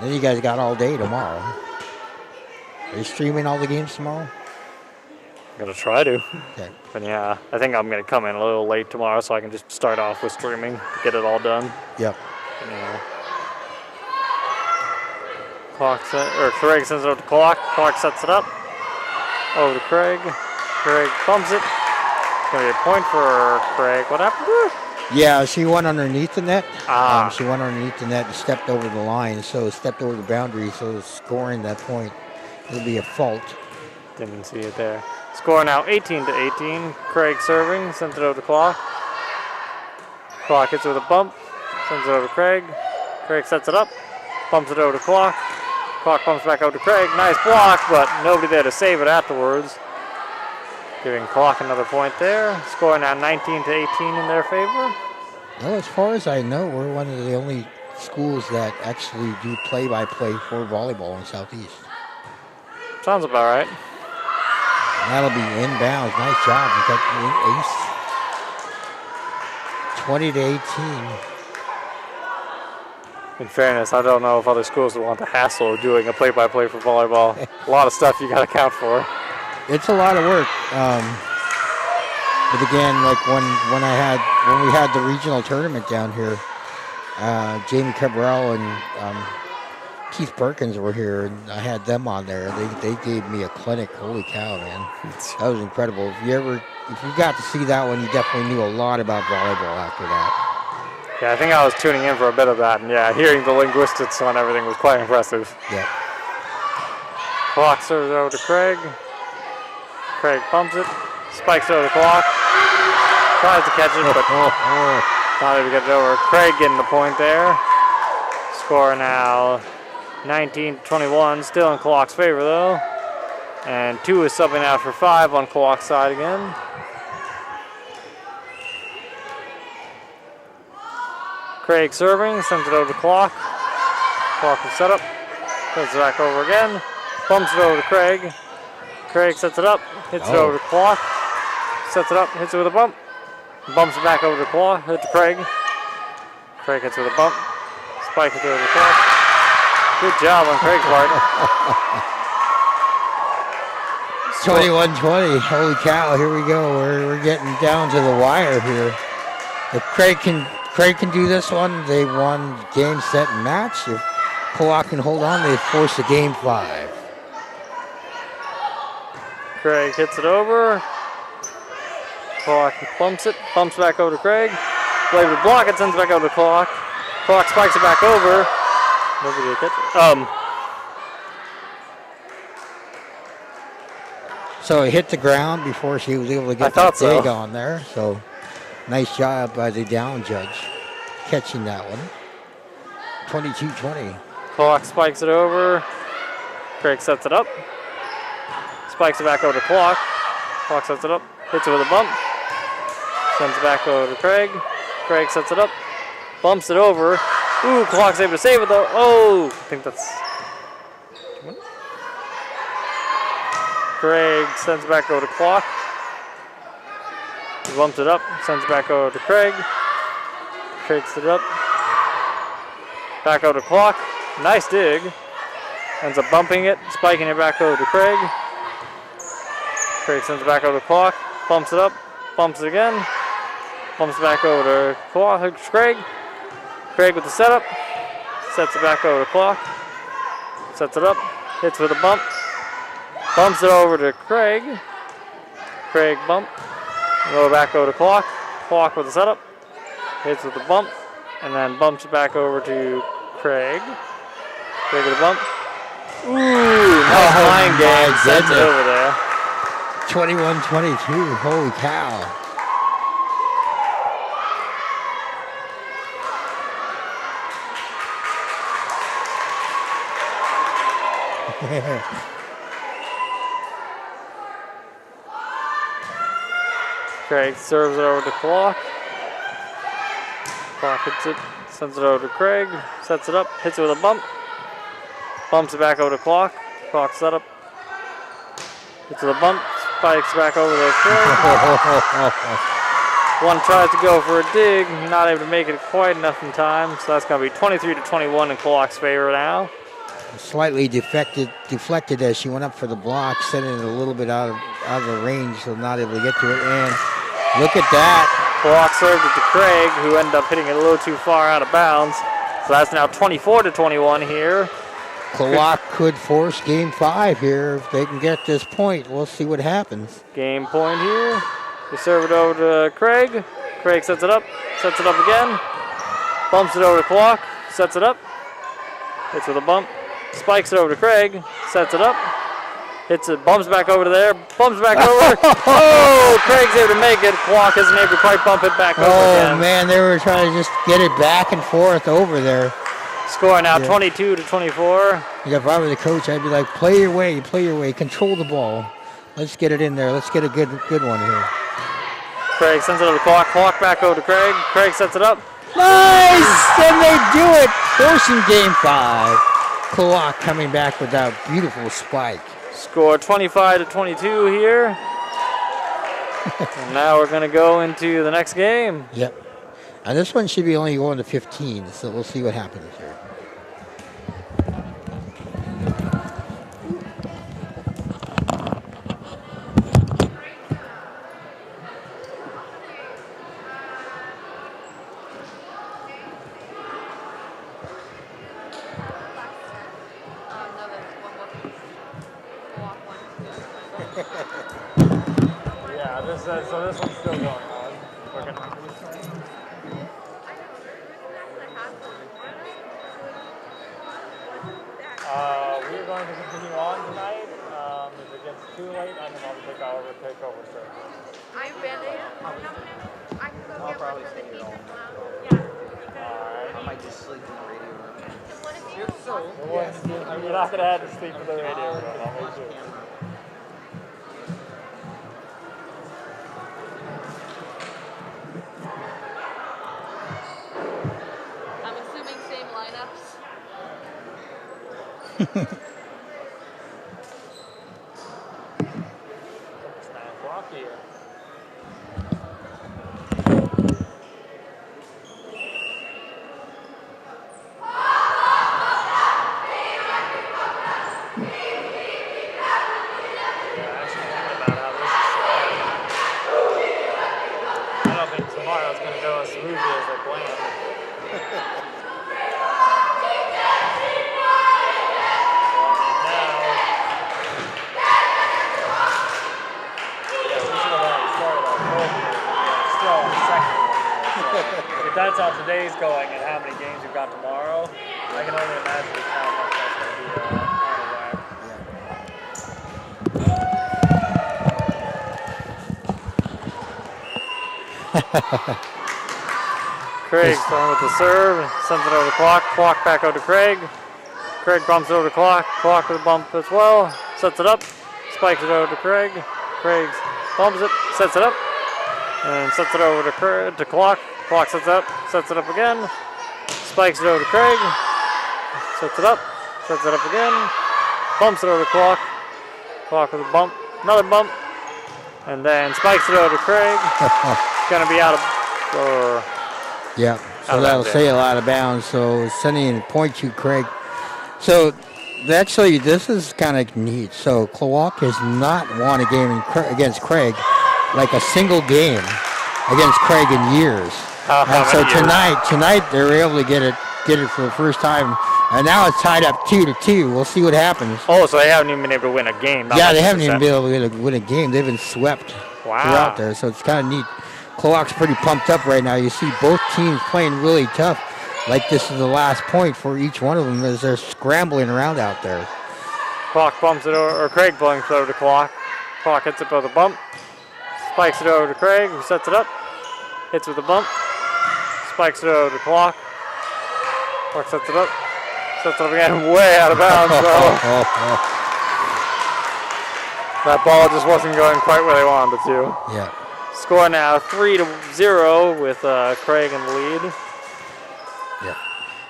Then you guys got all day tomorrow. Are you streaming all the games tomorrow? I'm gonna try to. Okay. But yeah, I think I'm gonna come in a little late tomorrow so I can just start off with streaming, get it all done. Yep. Yeah. Craig sends it over to Klawock. Klawock sets it up. Over to Craig. Craig bumps it. It's gonna be a point for Craig. What happened? Yeah, she went underneath the net. Ah. She went underneath the net and stepped over the line, so stepped over the boundary, so scoring that point, it'll be a fault. Didn't see it there. Score now 18-18. Craig serving, sends it over to Klawock. Klawock hits it with a bump, sends it over to Craig. Craig sets it up, bumps it over to Klawock. Klawock bumps back over to Craig. Nice block, but nobody there to save it afterwards. Giving Klawock another point there. Score now 19-18 in their favor. Well, as far as I know, we're one of the only schools that actually do play-by-play for volleyball in Southeast. Sounds about right. That'll be inbounds. Nice job. You got the ace. 20-18. In fairness, I don't know if other schools would want the hassle of doing a play-by-play for volleyball. A lot of stuff you got to account for. It's a lot of work. But again, like when we had the regional tournament down here, Jamie Cabral and Keith Perkins were here, and I had them on there. They gave me a clinic. Holy cow, man! That was incredible. If you got to see that one, you definitely knew a lot about volleyball after that. Yeah, I think I was tuning in for a bit of that, and yeah, hearing the linguistics on everything was quite impressive. Yeah. Klawock serves over to Craig. Craig bumps it, spikes over to Klawock. Tries to catch it, but not able to get it over. Craig getting the point there. Score now 19-21, still in Klawock's favor though. And 2 is subbing out for 5 on Klawock's side again. Craig serving, sends it over to Klawock. Klawock will set up, sends it back over again, bumps it over to Craig. Craig sets it up, hits it over to Klawock, sets it up, hits it with a bump, bumps it back over to Klawock, hit to Craig. Craig hits it with a bump, spike it over to Klawock. Good job on Craig's part. 21-20. Holy cow! Here we go. We're getting down to the wire here. If Craig can do this one, they won game, set, and match. If Klawock can hold on, they force the game 5. Craig hits it over. Klawock bumps it, bumps back over to Craig. Blade to block it, sends it back over to Klawock. Klawock spikes it back over. Nobody will catch it. So it hit the ground before she was able to get that dig on there. So nice job by the down judge catching that one. 22-20. Klawock spikes it over. Craig sets it up. Spikes it back over to Klawock. Klawock sets it up. Hits it with a bump. Sends it back over to Craig. Craig sets it up. Bumps it over. Ooh, Klawock's able to save it though. Oh, I think that's... Craig sends it back over to Klawock. He bumps it up, sends it back over to Craig. Craig sets it up. Back over to Klawock. Nice dig. Ends up bumping it, spiking it back over to Craig. Craig sends it back over to Klawock. Bumps it up, bumps it again. Bumps it back over to Klawock. Craig. Craig with the setup. Sets it back over to Klawock. Sets it up. Hits with a bump. Bumps it over to Craig. Craig bump. Go back over to Klawock. Klawock with the setup. Hits with the bump. And then bumps it back over to Craig. Craig with a bump. Ooh, nice line game. Sends it over there. 21-22. Holy cow. Craig serves it over to Klawock. Klawock hits it, sends it over to Craig, sets it up, hits it with a bump. Bumps it back over to Klawock. Klawock set up. Hits with a bump, spikes back over to Craig. One tries to go for a dig, not able to make it quite enough in time, so that's going to be 23-21 in Klawock's favor now. Slightly deflected as she went up for the block, sending it a little bit out of the range, so not able to get to it. And look at that. Klawock served it to Craig, who ended up hitting it a little too far out of bounds. So that's now 24-21 here. Klawock could force game 5 here if they can get this point. We'll see what happens. Game point here. They serve it over to Craig. Craig sets it up again. Bumps it over to Klawock, sets it up. Hits with a bump. Spikes it over to Craig, sets it up, hits it, bumps back over to there, bumps back over. Oh, Craig's able to make it. Klawock isn't able to quite bump it back over again. Oh, man, they were trying to just get it back and forth over there. Score now 22-24. Yeah, if I were the coach, I'd be like, play your way, control the ball. Let's get it in there. Let's get a good one here. Craig sends it over to Klawock. Klawock back over to Craig. Craig sets it up. Nice! And they do it. Forcing game 5. Klawock coming back with that beautiful spike. Score 25-22 here. And now we're going to go into the next game. Yep. And this one should be only going to 15, so we'll see what happens here. So this one's still going on. We're going to continue on tonight. If it gets too late, I think I'll take over service. I can go I'll get probably one for the stay home. Yeah. I might just sleep in the radio room. You're not going to have to sleep in the radio room. I'll make sure. I'm assuming same lineups. It's 9 o'clock here. Tomorrow's going to go as smoothly as they planned. If that's how today's going and how many games we've got tomorrow, I can only imagine how much that's going to be out of whack. Craig starting with the serve, sends it over to Klawock. Klawock back over to Craig. Craig bumps it over to Klawock. Klawock with a bump as well. Sets it up, spikes it over to Craig. Craig bumps it, sets it up, and sets it over to Klawock. Klawock sets it up again. Spikes it over to Craig. Sets it up again. Bumps it over to Klawock. Klawock with a bump, another bump, and then spikes it over to Craig. Gonna be out of. Yeah, so that'll say a lot of bounds. So sending a point to Craig. So actually, this is kind of neat. So Klawock has not won a game against Craig, like a single game against Craig in years. And so tonight they were able to get it for the first time, and now it's tied up 2-2. We'll see what happens. Oh, so they haven't even been able to win a game. Yeah, they haven't even been able to win a game. They've been swept throughout there, so it's kind of neat. Klawock's pretty pumped up right now. You see both teams playing really tough, like this is the last point for each one of them as they're scrambling around out there. Klawock bumps it over, or Craig bumps it over to Klawock. Clock hits it with a bump. Spikes it over to Craig, who sets it up. Hits with a bump. Spikes it over to Clock. Clock sets it up. Sets it up again, way out of bounds. So that ball just wasn't going quite where they wanted it to. Yeah. Score now 3-0 with Craig in the lead. Yeah.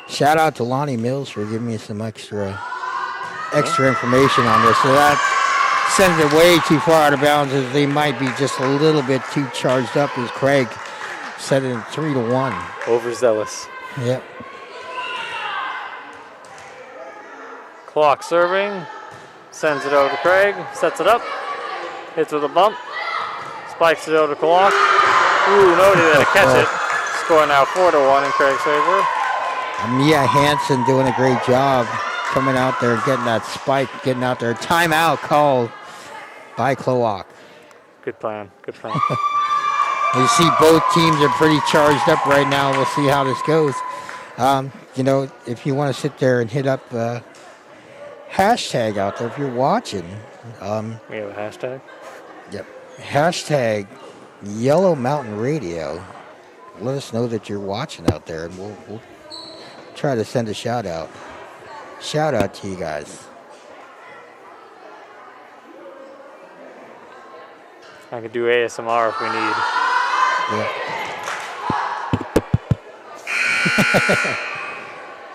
Shout out to Lonnie Mills for giving me some extra information on this. So that sends it way too far out of bounds, as they might be just a little bit too charged up, as Craig set it 3-1. Overzealous. Yep. Clock serving. Sends it over to Craig. Sets it up. Hits with a bump. Spikes it over to Klawock. Ooh, nobody there to catch it. Score now 4-1 in Craig's favor. Mia Hansen doing a great job coming out there, getting that spike, getting out there. Timeout called by Klawock. Good plan. Good plan. You see both teams are pretty charged up right now. We'll see how this goes. If you want to sit there and hit up hashtag out there, if you're watching. We have a hashtag? Yep. Hashtag Yellow Mountain Radio. Let us know that you're watching out there, and we'll try to send a shout out. Shout out to you guys. I could do ASMR if we need. Yeah.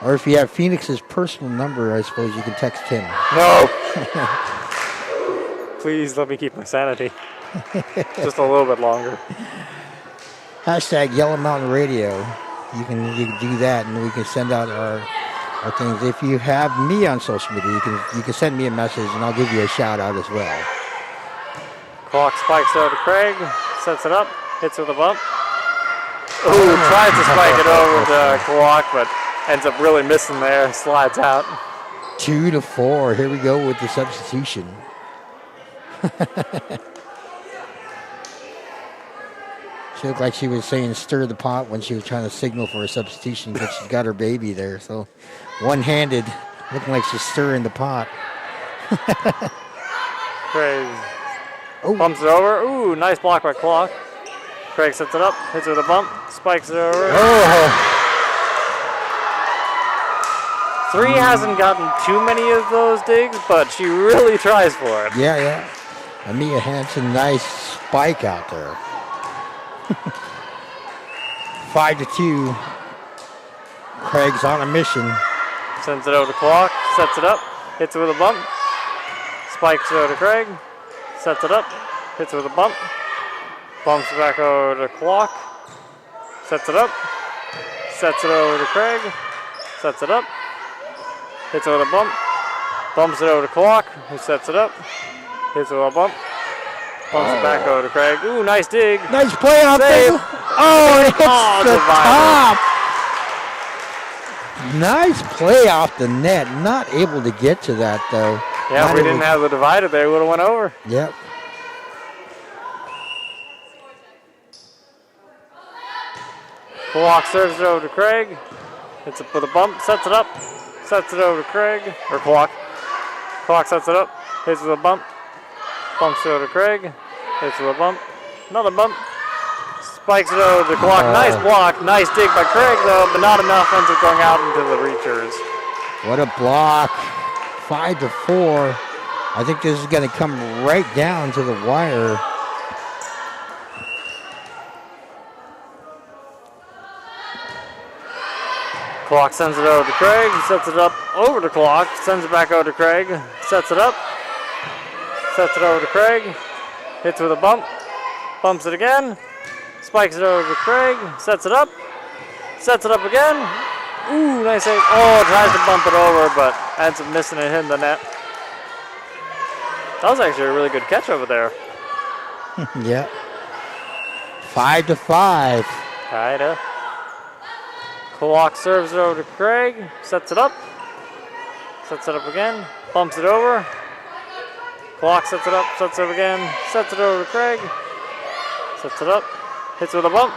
Or if you have Phoenix's personal number, I suppose you can text him. No! Please let me keep my sanity. Just a little bit longer. Hashtag Yellow Mountain Radio. You can do that, and we can send out our things. If you have me on social media, you can send me a message, and I'll give you a shout out as well. Clock spikes over to Craig, sets it up, hits with a bump. Ooh, tries to spike it over to Klawock, but ends up really missing there, slides out. 2-4. Here we go with the substitution. She looked like she was saying stir the pot when she was trying to signal for a substitution, but she's got her baby there. So one-handed, looking like she's stirring the pot. Craig bumps it over. Ooh, nice block by Klawock. Craig sets it up, hits it with a bump, spikes it over. Three hasn't gotten too many of those digs, but she really tries for it. Yeah. Mia Hansen, nice spike out there. 5-2. Craig's on a mission. Sends it over to Klawock, sets it up, hits it with a bump, spikes it over to Craig, sets it up, hits it with a bump, bumps it back over to Klawock, sets it up, sets it over to Craig, sets it up, hits it with a bump, bumps it over to Klawock, who sets it up, hits it with a bump, bumps it back over to Craig. Ooh, nice dig. Nice play out there. Oh, it hits the top. Nice play off the net. Not able to get to that, though. Yeah, if we didn't have the divider there, we would have went over. Yep. Klawock serves it over to Craig. Hits it with a bump, sets it up, sets it over to Craig, or Klawock. Klawock sets it up, hits it with a bump, bumps it over to Craig, hits it with a bump, another bump, spikes it over to Klawock. Nice block, nice dig by Craig though, but not enough, ends up going out into the reachers. What a block. 5-4. I think this is going to come right down to the wire. Klawock sends it over to Craig, sets it up over to Klawock, sends it back over to Craig, sets it up, sets it over to Craig, hits with a bump, bumps it again, spikes it over to Craig, sets it up again. Ooh, nice save. Oh, tries to bump it over, but ends up missing it, hitting the net. That was actually a really good catch over there. Yeah. 5-5. Kinda. Klawock serves it over to Craig, sets it up again, bumps it over. Klawock sets it up again, sets it over to Craig, sets it up, hits with a bump,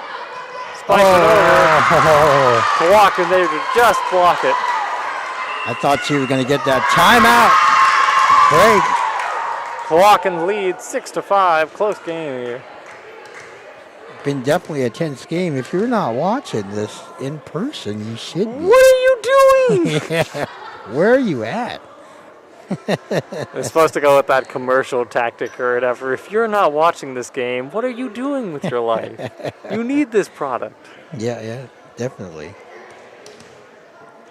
spikes it over. Klawock and they just block it. I thought she was going to get that timeout. Craig. Klawock in the lead, 6-5. Close game here. Been definitely a tense game. If you're not watching this in person, you should be. What are you doing? Where are you at? It's supposed to go with that commercial tactic or whatever. If you're not watching this game, what are you doing with your life? You need this product. Yeah, definitely.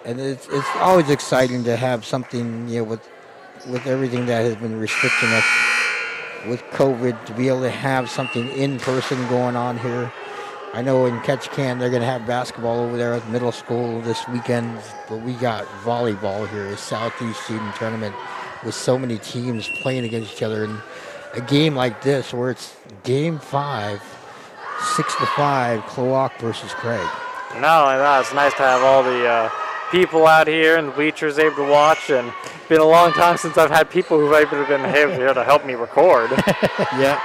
And it's always exciting to have something, with everything that has been restricting us with COVID, to be able to have something in person going on here. I know in Ketchikan they're going to have basketball over there at the middle school this weekend, but we got volleyball here, a Southeast student tournament with so many teams playing against each other. And a game like this where it's game 5, 6-5, Klawock versus Craig. Not only that, it's nice to have all the people out here and the bleachers able to watch. And it's been a long time since I've had people who've been here to help me record. Yeah.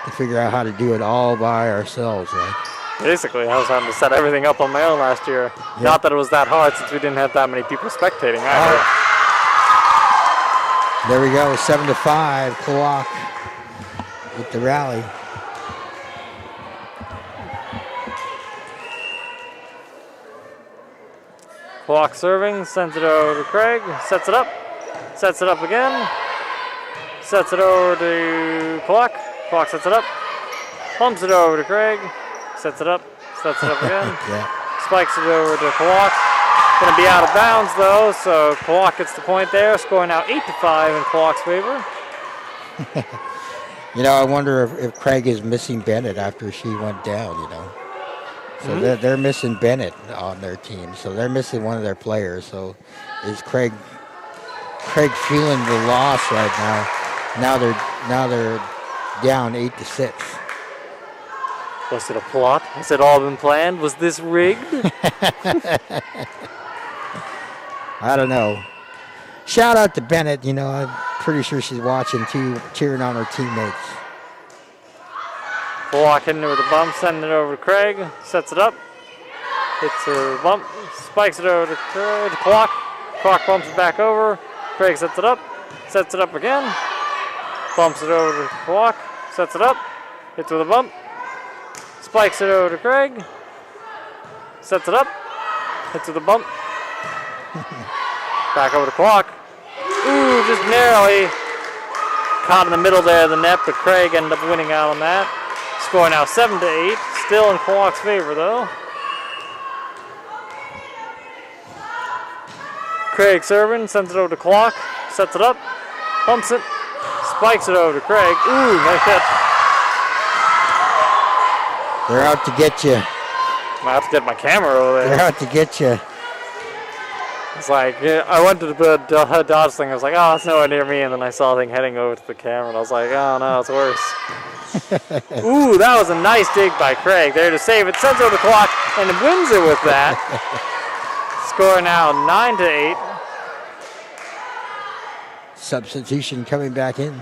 To figure out how to do it all by ourselves, right? Basically, I was having to set everything up on my own last year. Yeah. Not that it was that hard since we didn't have that many people spectating either. There we go, 7-5, Klawock with the rally. Klawock serving, sends it over to Craig, sets it up again, sets it over to Klawock. Klawock sets it up, pumps it over to Craig, sets it up again, Yeah. spikes it over to Klawock. Going to be out of bounds though, so Klawock gets the point there, scoring now 8-5 in Klawock's favor. I wonder if Craig is missing Bennett after she went down, So they're missing Bennett on their team, so they're missing one of their players. So is Craig feeling the loss right now? Now they're down 8-6. Was it a plot? Has it all been planned? Was this rigged? I don't know. Shout out to Bennett. I'm pretty sure she's watching too, cheering on her teammates. Klawock hitting it with a bump, sending it over to Craig, sets it up, hits her bump, spikes it over to Klawock. Klawock bumps it back over. Craig sets it up again, bumps it over to Klawock, sets it up, hits with a bump, spikes it over to Craig, sets it up, hits with a bump, back over to Klawock. Ooh, just narrowly caught in the middle there of the net, but Craig ended up winning out on that. Score now 7-8, still in Klawock's favor though. Craig serving, sends it over to Klawock, sets it up, pumps it, spikes it over to Craig. Ooh, nice hit. They're out to get you. I have to get my camera over there. They're out to get you. It's like, I went to the dodge thing, I was like, oh, it's nowhere near me, and then I saw the thing heading over to the camera, and I was like, oh no, it's worse. Ooh, that was a nice dig by Craig there to save it, sends it over to Klawock, and wins it with that. Score now 9-8. Substitution coming back in.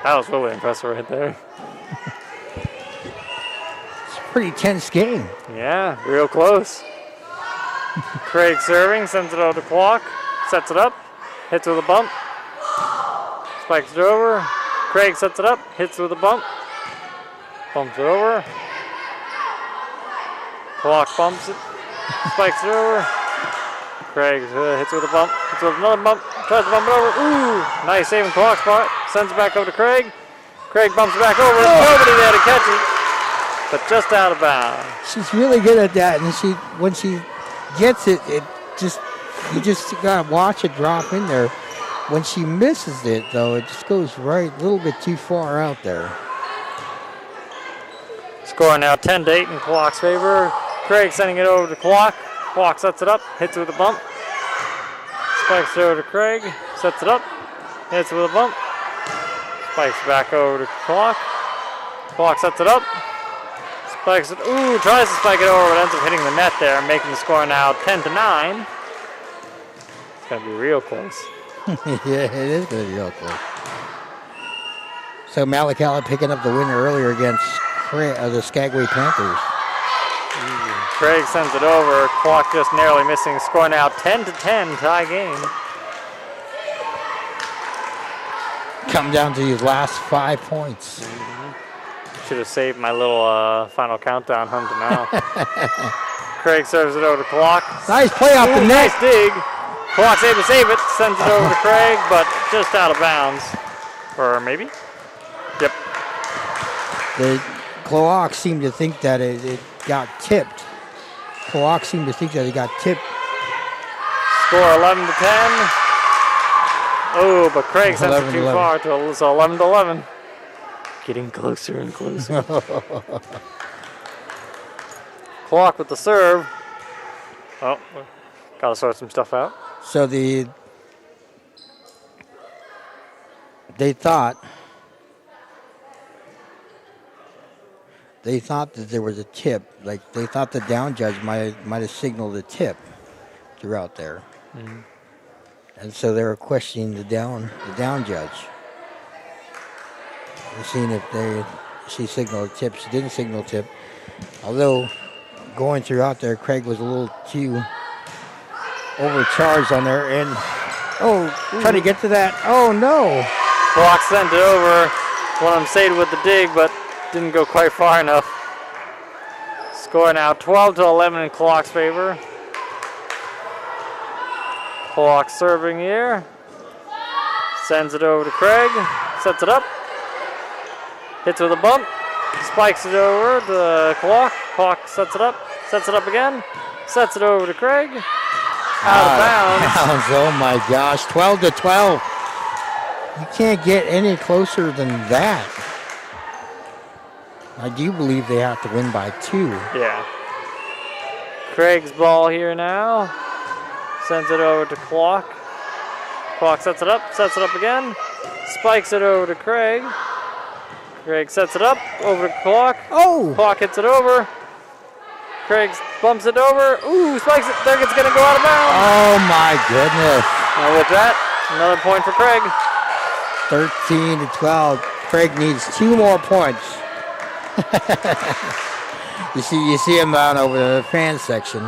That was really impressive right there. Pretty tense game. Yeah, real close. Craig serving, sends it over to Klawock, sets it up, hits with a bump, spikes it over. Craig sets it up, hits with a bump, bumps it over. Klawock bumps it, spikes it over. Craig hits with a bump, hits with another bump, tries to bump it over. Ooh, nice saving Klawock spot, sends it back over to Craig. Craig bumps it back over, nobody there to catch it. But just out of bounds. She's really good at that, and when she gets it, you just gotta watch it drop in there. When she misses it, though, it just goes right a little bit too far out there. Score now 10-8 in Klawock's favor. Craig sending it over to Klawock. Klawock sets it up, hits it with a bump. Spikes it over to Craig, sets it up, hits it with a bump. Spikes back over to Klawock. Klawock sets it up. Spikes it. Ooh, tries to spike it over, but ends up hitting the net there, making the score now 10-9. It's going to be real close. Yeah, it is going to be real close. So Malacala picking up the win earlier against the Skagway Panthers. Craig sends it over. Klawock just narrowly missing. Score now 10-10, tie game. Come down to these last 5 points. Should have saved my little final countdown hum to now. Craig serves it over to Klawock. Nice play off the net. Nice dig. Klawock's able to save it. Sends it over to Craig, but just out of bounds. Or maybe? Yep. The Klawock seemed to think that it got tipped. Klawock seemed to think that it got tipped. Score 11 to 10. Oh, but Craig sends it too far to so 11 to 11. Getting closer and closer. Klawock with the serve. Oh, gotta sort some stuff out. So they thought that there was a tip. Like they thought the down judge might have signaled a tip throughout there. Mm-hmm. And so they were questioning the down judge. And seeing if she signaled a tip. She didn't signal a tip. Although going throughout there, Craig was a little too overcharged on there and trying to get to that. Oh no. Klawock sent it over. One of them stayed with the dig, but didn't go quite far enough. Score now 12 to 11 in Klawock's favor. Klawock serving here. Sends it over to Craig. Sets it up. Hits with a bump. Spikes it over to Klawock. Klawock sets it up. Sets it up again. Sets it over to Craig. Out of bounds. Oh my gosh. 12 to 12. You can't get any closer than that. I do believe they have to win by 2. Yeah. Craig's ball here now. Sends it over to Klawock. Klawock sets it up again. Spikes it over to Craig. Craig sets it up, over to Klawock. Oh! Klawock hits it over. Craig bumps it over. Ooh, spikes it. Think it's going to go out of bounds. Oh my goodness. And with that, another point for Craig. 13 to 12. Craig needs 2 more points. You see him down over the fan section.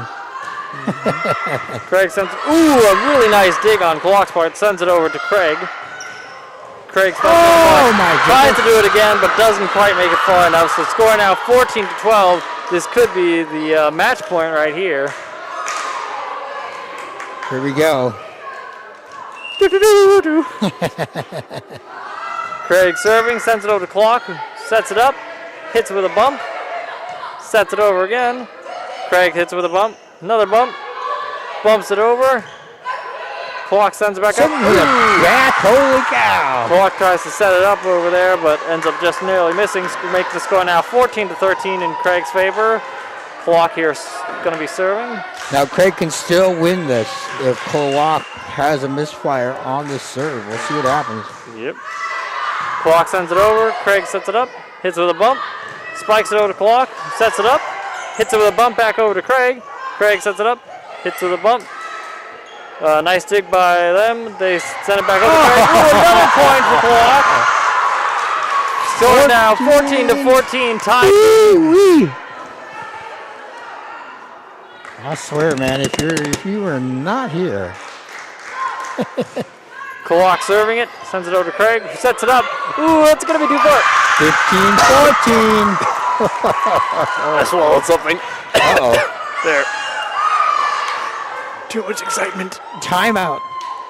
Craig sends, a really nice dig on Klawock's part. Sends it over to Craig. Craig tries to do it again, but doesn't quite make it far enough. So score now 14 to 12. This could be the match point right here. Here we go. Craig serving, sends it over to Klawock, sets it up, hits it with a bump, sets it over again. Craig hits it with a bump, another bump, bumps it over. Klawock sends it back up. Holy cow! Klawock tries to set it up over there, but ends up just nearly missing. Makes the score now 14 to 13 in Craig's favor. Klawock here is going to be serving. Now Craig can still win this if Klawock has a misfire on this serve. We'll see what happens. Yep. Klawock sends it over. Craig sets it up. Hits it with a bump. Spikes it over to Klawock. Sets it up. Hits it with a bump back over to Craig. Craig sets it up. Hits it with a bump. Nice dig by them. They send it back over to Craig. Another point for Klawock. Score now 14 to 14. Tie. I swear, man, if you were not here. Klawock serving it. Sends it over to Craig. He sets it up. Ooh, that's going to be too far. 15-14. I swallowed something. Uh-oh. There. Too much excitement. Timeout.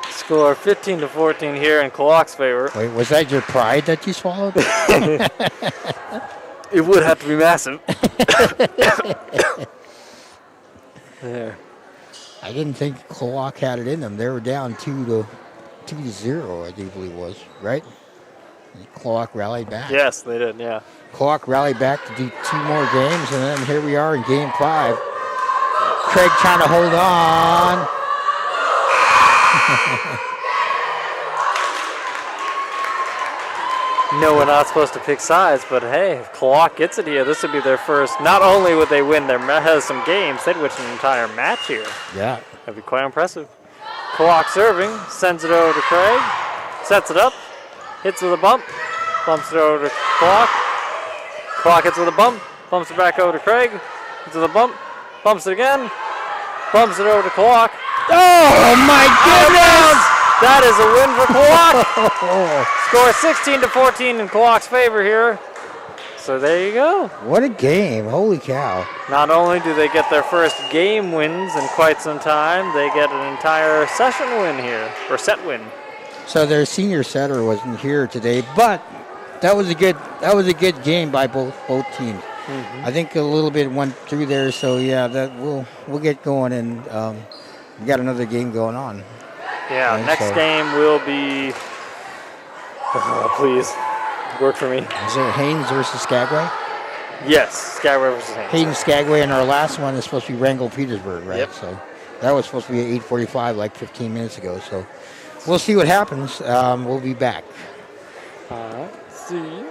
Score 15 to 14 here in Klawock's favor. Wait, was that your pride that you swallowed? It would have to be massive. There. I didn't think Klawock had it in them. They were down 2-0, I do believe it was, right? And Klawock rallied back. Yes, they did, yeah. Klawock rallied back to do 2 more games, and then here we are in game 5. Craig trying to hold on. No, we're not supposed to pick sides, but hey, if Klawock gets it here, this would be their first. Not only would they win some games, they'd win an entire match here. Yeah. That'd be quite impressive. Klawock serving, sends it over to Craig, sets it up, hits with a bump, bumps it over to Klawock. Klawock hits with a bump, bumps it back over to Craig, hits with a bump, bumps it again, bumps it over to Klawock. Oh my goodness! That is a win for Klawock. Score 16-14 in Klawock's favor here. So there you go. What a game. Holy cow. Not only do they get their first game wins in quite some time, they get an entire session win here, or set win. So their senior setter wasn't here today, but that was a good game by both teams. Mm-hmm. I think a little bit went through there, so yeah, that we'll get going, and we got another game going on. Yeah, And next so- game will be. Oh, please, work for me. Is it Haynes versus Skagway? Yes, Skyway versus Haynes. Hayden Skagway, and our last one is supposed to be Wrangell Petersburg, right? Yep. So that was supposed to be at 8:45, like 15 minutes ago. So we'll see what happens. We'll be back. All right. See you.